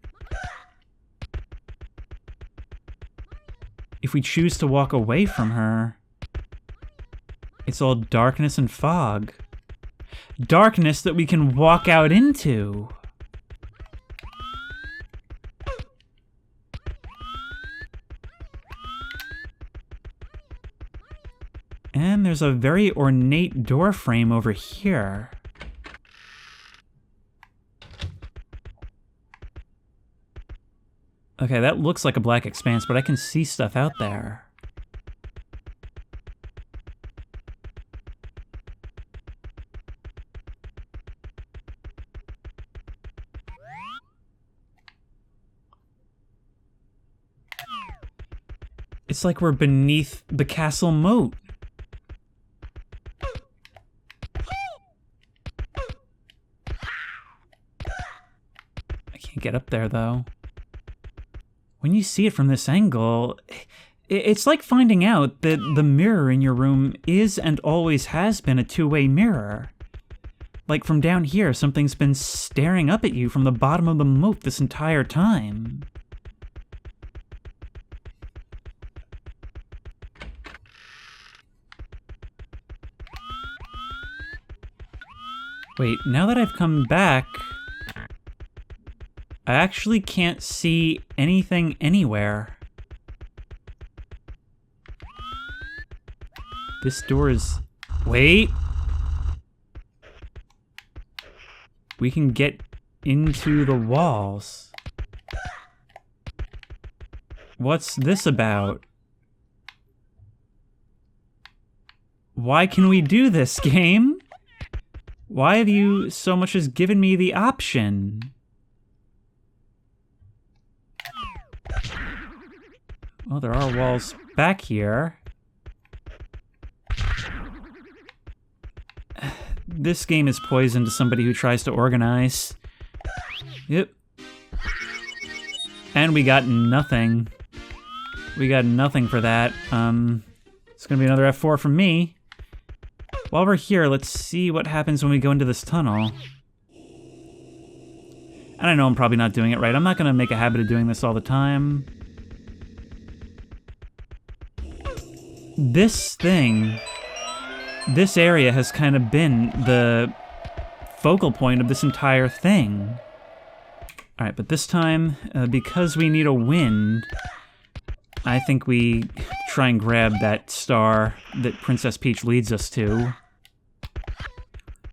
If we choose to walk away from her, it's all darkness and fog. Darkness that we can walk out into. And there's a very ornate door frame over here. Okay, that looks like a black expanse, but I can see stuff out there. It's like we're beneath the castle moat. Can't get up there, though. When you see it from this angle, it's like finding out that the mirror in your room is and always has been a two-way mirror. Like from down here, something's been staring up at you from the bottom of the moat this entire time. Wait, now that I've come back, I actually can't see anything anywhere. This door is... Wait! We can get into the walls. What's this about? Why can we do this, game? Why have you so much as given me the option? Well, there are walls back here. This game is poison to somebody who tries to organize. Yep. And we got nothing. We got nothing for that. It's gonna be another F4 from me. While we're here, let's see what happens when we go into this tunnel. And I know I'm probably not doing it right. I'm not gonna make a habit of doing this all the time. This thing, this area has kind of been the focal point of this entire thing. Alright, but this time, because we need a wind, I think we try and grab that star that Princess Peach leads us to.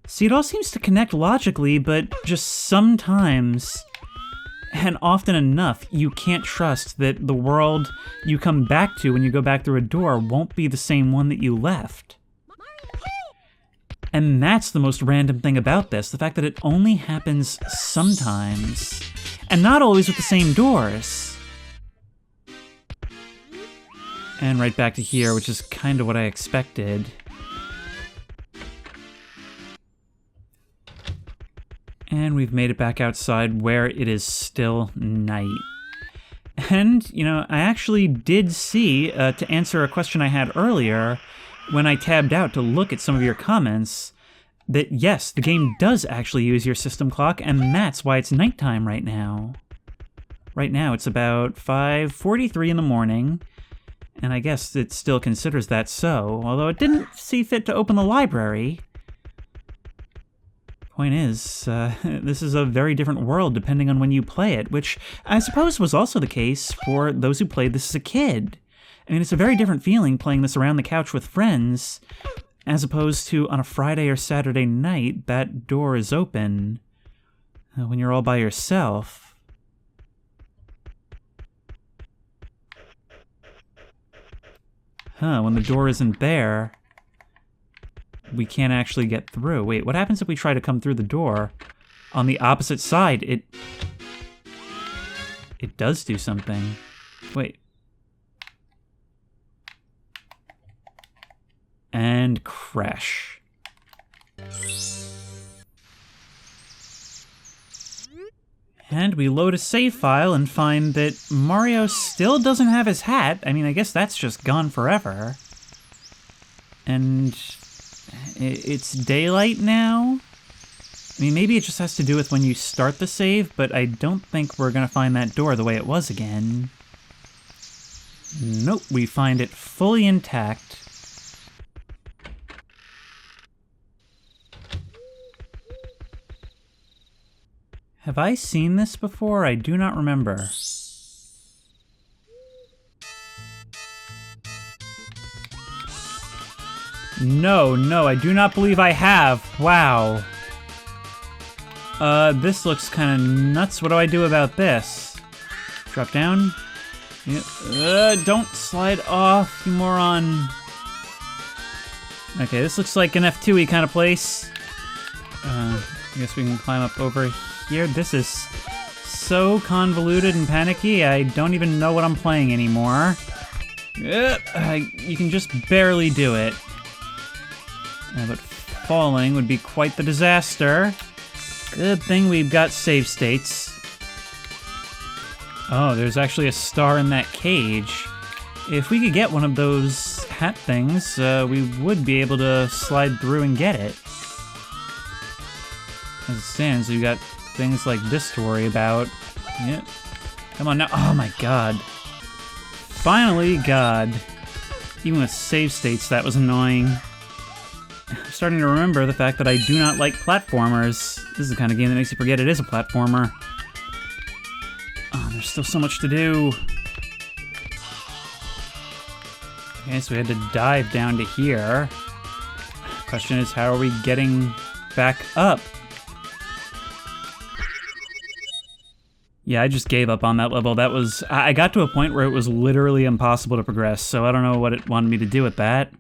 See, it all seems to connect logically, but just sometimes, and often enough, you can't trust that the world you come back to when you go back through a door won't be the same one that you left. And that's the most random thing about this, the fact that it only happens sometimes, and not always with the same doors. And right back to here, which is kind of what I expected. And we've made it back outside where it is still night. And, you know, I actually did see, to answer a question I had earlier, when I tabbed out to look at some of your comments, that yes, the game does actually use your system clock, and that's why it's nighttime right now. Right now it's about 5:43 in the morning, and I guess it still considers that so, although it didn't see fit to open the library. Point is, this is a very different world depending on when you play it, which I suppose was also the case for those who played this as a kid. I mean, it's a very different feeling playing this around the couch with friends, as opposed to on a Friday or Saturday night, that door is open. When you're all by yourself. When the door isn't there, we can't actually get through. Wait, what happens if we try to come through the door on the opposite side? It does do something. Wait. And crash. And we load a save file and find that Mario still doesn't have his hat. I mean, I guess that's just gone forever. And it's daylight now? I mean, maybe it just has to do with when you start the save, but I don't think we're gonna find that door the way it was again. Nope, we find it fully intact. Have I seen this before? I do not remember. No, I do not believe I have. Wow. This looks kind of nuts. What do I do about this? Drop down? Yep. Don't slide off, you moron. Okay, this looks like an F2-y kind of place. I guess we can climb up over here. This is so convoluted and panicky, I don't even know what I'm playing anymore. You can just barely do it. But falling would be quite the disaster. Good thing we've got save states. Oh, there's actually a star in that cage. If we could get one of those hat things, we would be able to slide through and get it. As it stands, we've got things like this to worry about. Yep. Come on now. Oh my god. Finally, God. Even with save states, that was annoying. I'm starting to remember the fact that I do not like platformers. This is the kind of game that makes you forget it is a platformer. Oh, there's still so much to do. Okay, so we had to dive down to here. Question is, how are we getting back up? Yeah, I just gave up on that level. That was... I got to a point where it was literally impossible to progress, so I don't know what it wanted me to do with that.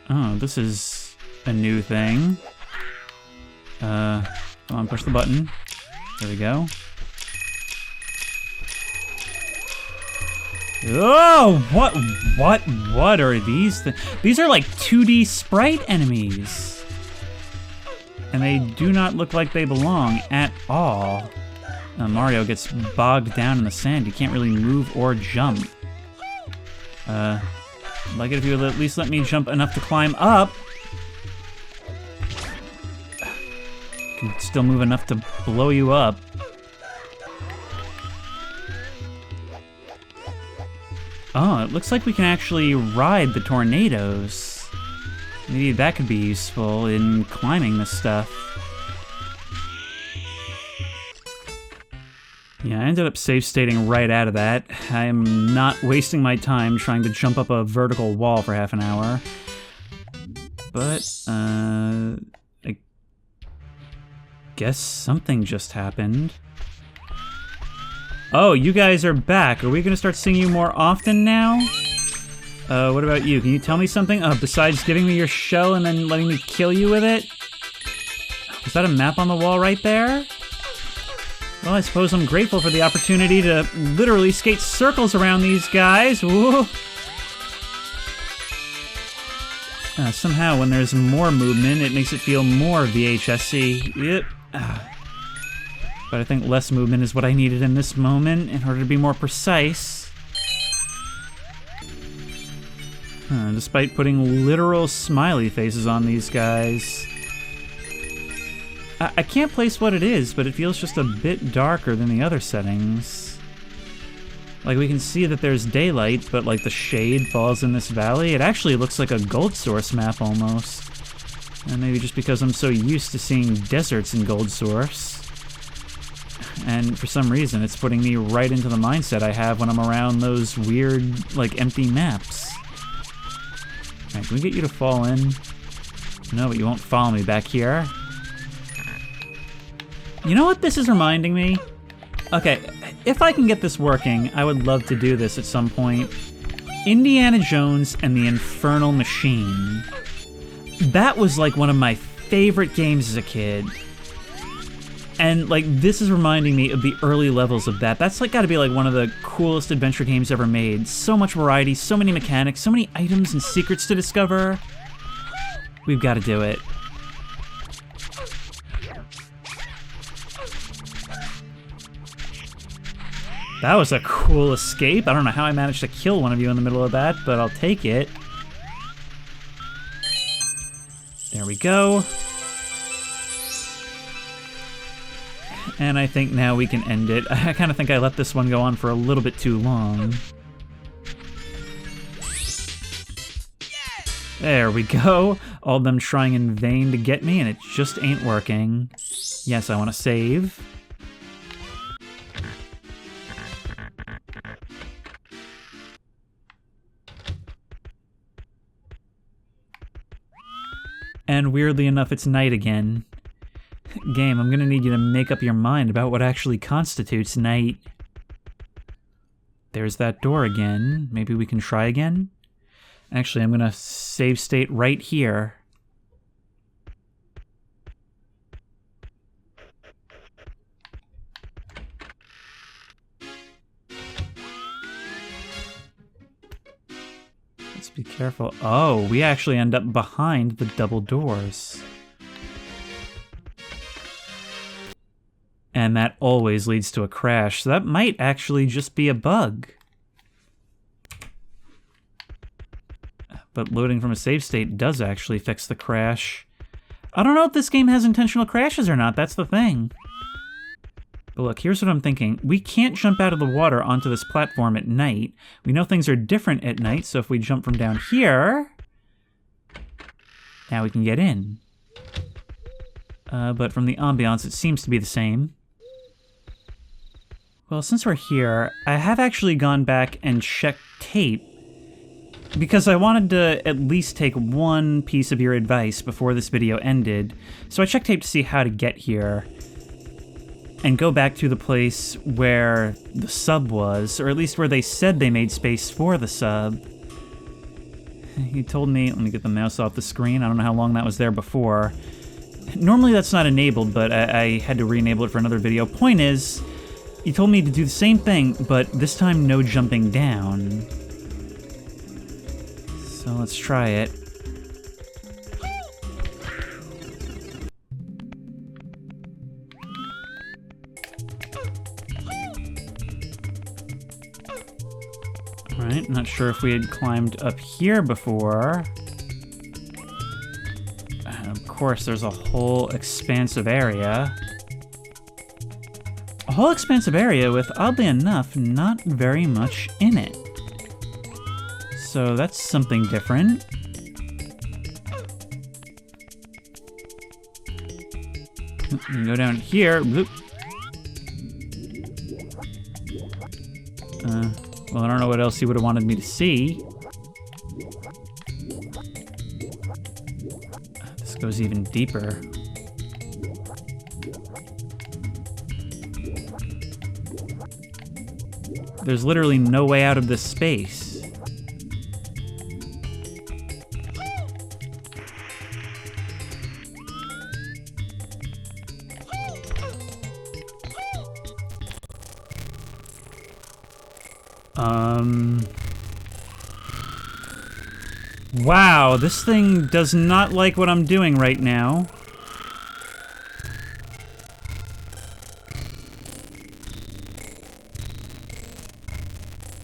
Oh, this is a new thing. Come on, push the button. There we go. Oh, what are these things? These are like 2D sprite enemies. And they do not look like they belong at all. Mario gets bogged down in the sand. You can't really move or jump. I'd like it if you would at least let me jump enough to climb up. Can still move enough to blow you up. Oh, it looks like we can actually ride the tornadoes. Maybe that could be useful in climbing this stuff. Yeah, I ended up save stating right out of that. I am not wasting my time trying to jump up a vertical wall for half an hour. But, I guess something just happened. Oh, you guys are back. Are we gonna start seeing you more often now? What about you? Can you tell me something? Besides giving me your shell and then letting me kill you with it? Is that a map on the wall right there? Well, I suppose I'm grateful for the opportunity to literally skate circles around these guys. Woo! Somehow, when there's more movement, it makes it feel more VHS-y. Yep. But I think less movement is what I needed in this moment in order to be more precise. Despite putting literal smiley faces on these guys. I can't place what it is, but it feels just a bit darker than the other settings. Like, we can see that there's daylight, but like the shade falls in this valley. It actually looks like a Gold Source map almost. And maybe just because I'm so used to seeing deserts in Gold Source. And for some reason, it's putting me right into the mindset I have when I'm around those weird, like, empty maps. Alright, can we get you to fall in? No, but you won't follow me back here. You know what this is reminding me? Okay, if I can get this working, I would love to do this at some point. Indiana Jones and the Infernal Machine. That was like one of my favorite games as a kid. And like, this is reminding me of the early levels of that. That's like gotta be like one of the coolest adventure games ever made. So much variety, so many mechanics, so many items and secrets to discover. We've gotta do it. That was a cool escape. I don't know how I managed to kill one of you in the middle of that, but I'll take it. There we go. And I think now we can end it. I kind of think I let this one go on for a little bit too long. There we go. All of them trying in vain to get me, and it just ain't working. Yes, I want to save. And weirdly enough, it's night again. Game, I'm gonna need you to make up your mind about what actually constitutes night. There's that door again. Maybe we can try again? Actually, I'm gonna save state right here. Let's Be careful. Oh, we actually end up behind the double doors. And that always leads to a crash, so that might actually just be a bug. But loading from a save state does actually fix the crash. I don't know if this game has intentional crashes or not, that's the thing. But look, here's what I'm thinking. We can't jump out of the water onto this platform at night. We know things are different at night, so if we jump from down here, now we can get in. But from the ambiance, it seems to be the same. Well, since we're here, I have actually gone back and checked tape because I wanted to at least take one piece of your advice before this video ended. So I checked tape to see how to get here and go back to the place where the sub was, or at least where they said they made space for the sub. He told me, let me get the mouse off the screen, I don't know how long that was there before. Normally that's not enabled, but I had to re-enable it for another video. Point is, he told me to do the same thing, but this time no jumping down. So let's try it. Alright, not sure if we had climbed up here before. Of course, there's a whole expansive area. A whole expansive area with, oddly enough, not very much in it. So that's something different. You can go down here. Well, I don't know what else he would have wanted me to see. This goes even deeper. There's literally no way out of this space. Wow, this thing does not like what I'm doing right now.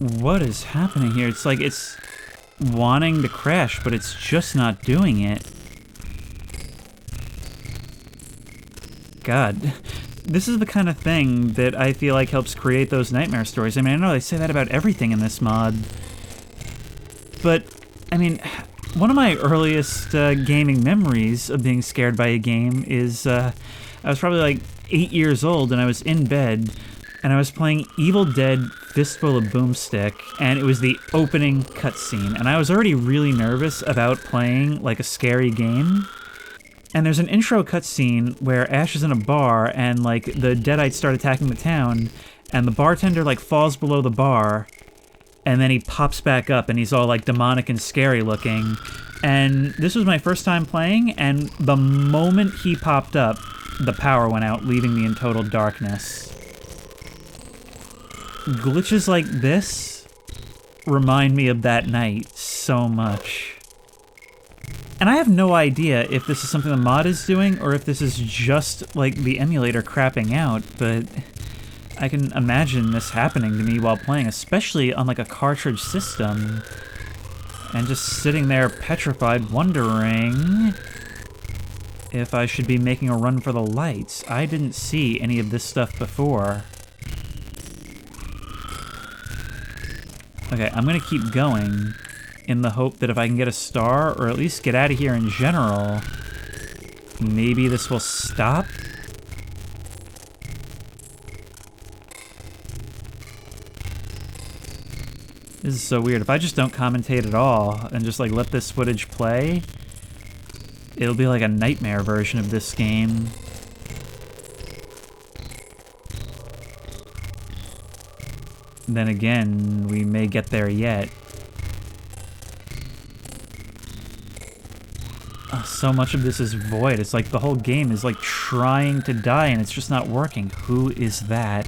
What is happening here? It's like it's wanting to crash, but it's just not doing it. God, this is the kind of thing that I feel like helps create those nightmare stories. I mean, I know they say that about everything in this mod, but, I mean, one of my earliest gaming memories of being scared by a game is I was probably like 8 years old and I was in bed and I was playing Evil Dead Fistful of Boomstick, and it was the opening cutscene, and I was already really nervous about playing like a scary game. And there's an intro cutscene where Ash is in a bar and like the Deadites start attacking the town, and the bartender like falls below the bar, and then he pops back up and he's all like demonic and scary looking. And this was my first time playing, and the moment he popped up, the power went out, leaving me in total darkness. Glitches like this remind me of that night so much. And I have no idea if this is something the mod is doing or if this is just like the emulator crapping out, but I can imagine this happening to me while playing, especially on like a cartridge system, and just sitting there petrified, wondering if I should be making a run for the lights. I didn't see any of this stuff before. Okay, I'm gonna keep going in the hope that if I can get a star, or at least get out of here in general, maybe this will stop. This is so weird. If I just don't commentate at all and just like let this footage play, it'll be like a nightmare version of this game. Then again, we may get there yet. So much of this is void. It's like the whole game is like trying to die and it's just not working. Who is that?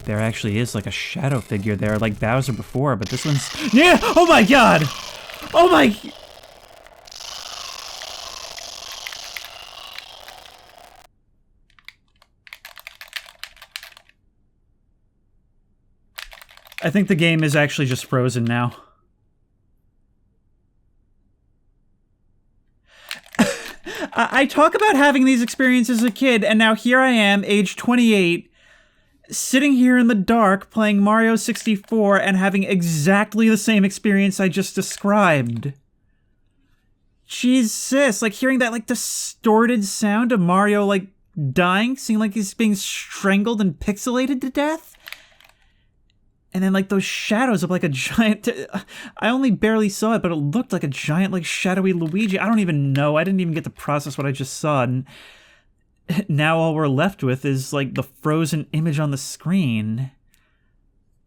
There actually is like a shadow figure there, like Bowser before, but this one's... Yeah! Oh my god! Oh my... I think the game is actually just frozen now. I talk about having these experiences as a kid, and now here I am, age 28, sitting here in the dark playing Mario 64 and having exactly the same experience I just described. Jesus, like hearing that like distorted sound of Mario like dying, seeing like he's being strangled and pixelated to death. And then like those shadows of like a giant, I only barely saw it, but it looked like a giant like shadowy Luigi. I don't even know. I didn't even get to process what I just saw. And now all we're left with is like the frozen image on the screen.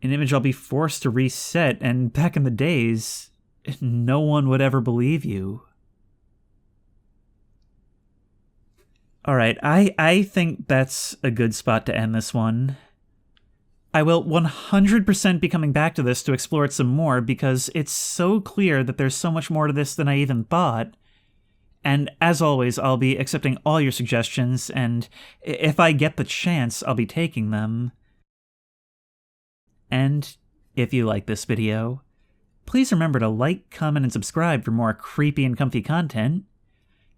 An image I'll be forced to reset. And back in the days, no one would ever believe you. All right, I think that's a good spot to end this one. I will 100% be coming back to this to explore it some more because it's so clear that there's so much more to this than I even thought. And as always, I'll be accepting all your suggestions, and if I get the chance, I'll be taking them. And if you like this video, please remember to like, comment, and subscribe for more creepy and comfy content.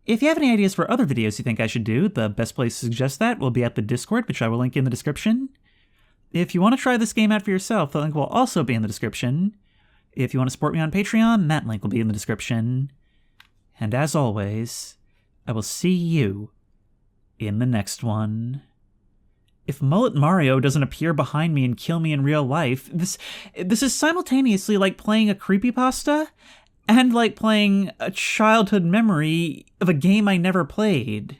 If you have any ideas for other videos you think I should do, the best place to suggest that will be at the Discord, which I will link in the description. If you want to try this game out for yourself, the link will also be in the description. If you want to support me on Patreon, that link will be in the description. And as always, I will see you in the next one. If Mullet Mario doesn't appear behind me and kill me in real life, this is simultaneously like playing a creepypasta and like playing a childhood memory of a game I never played.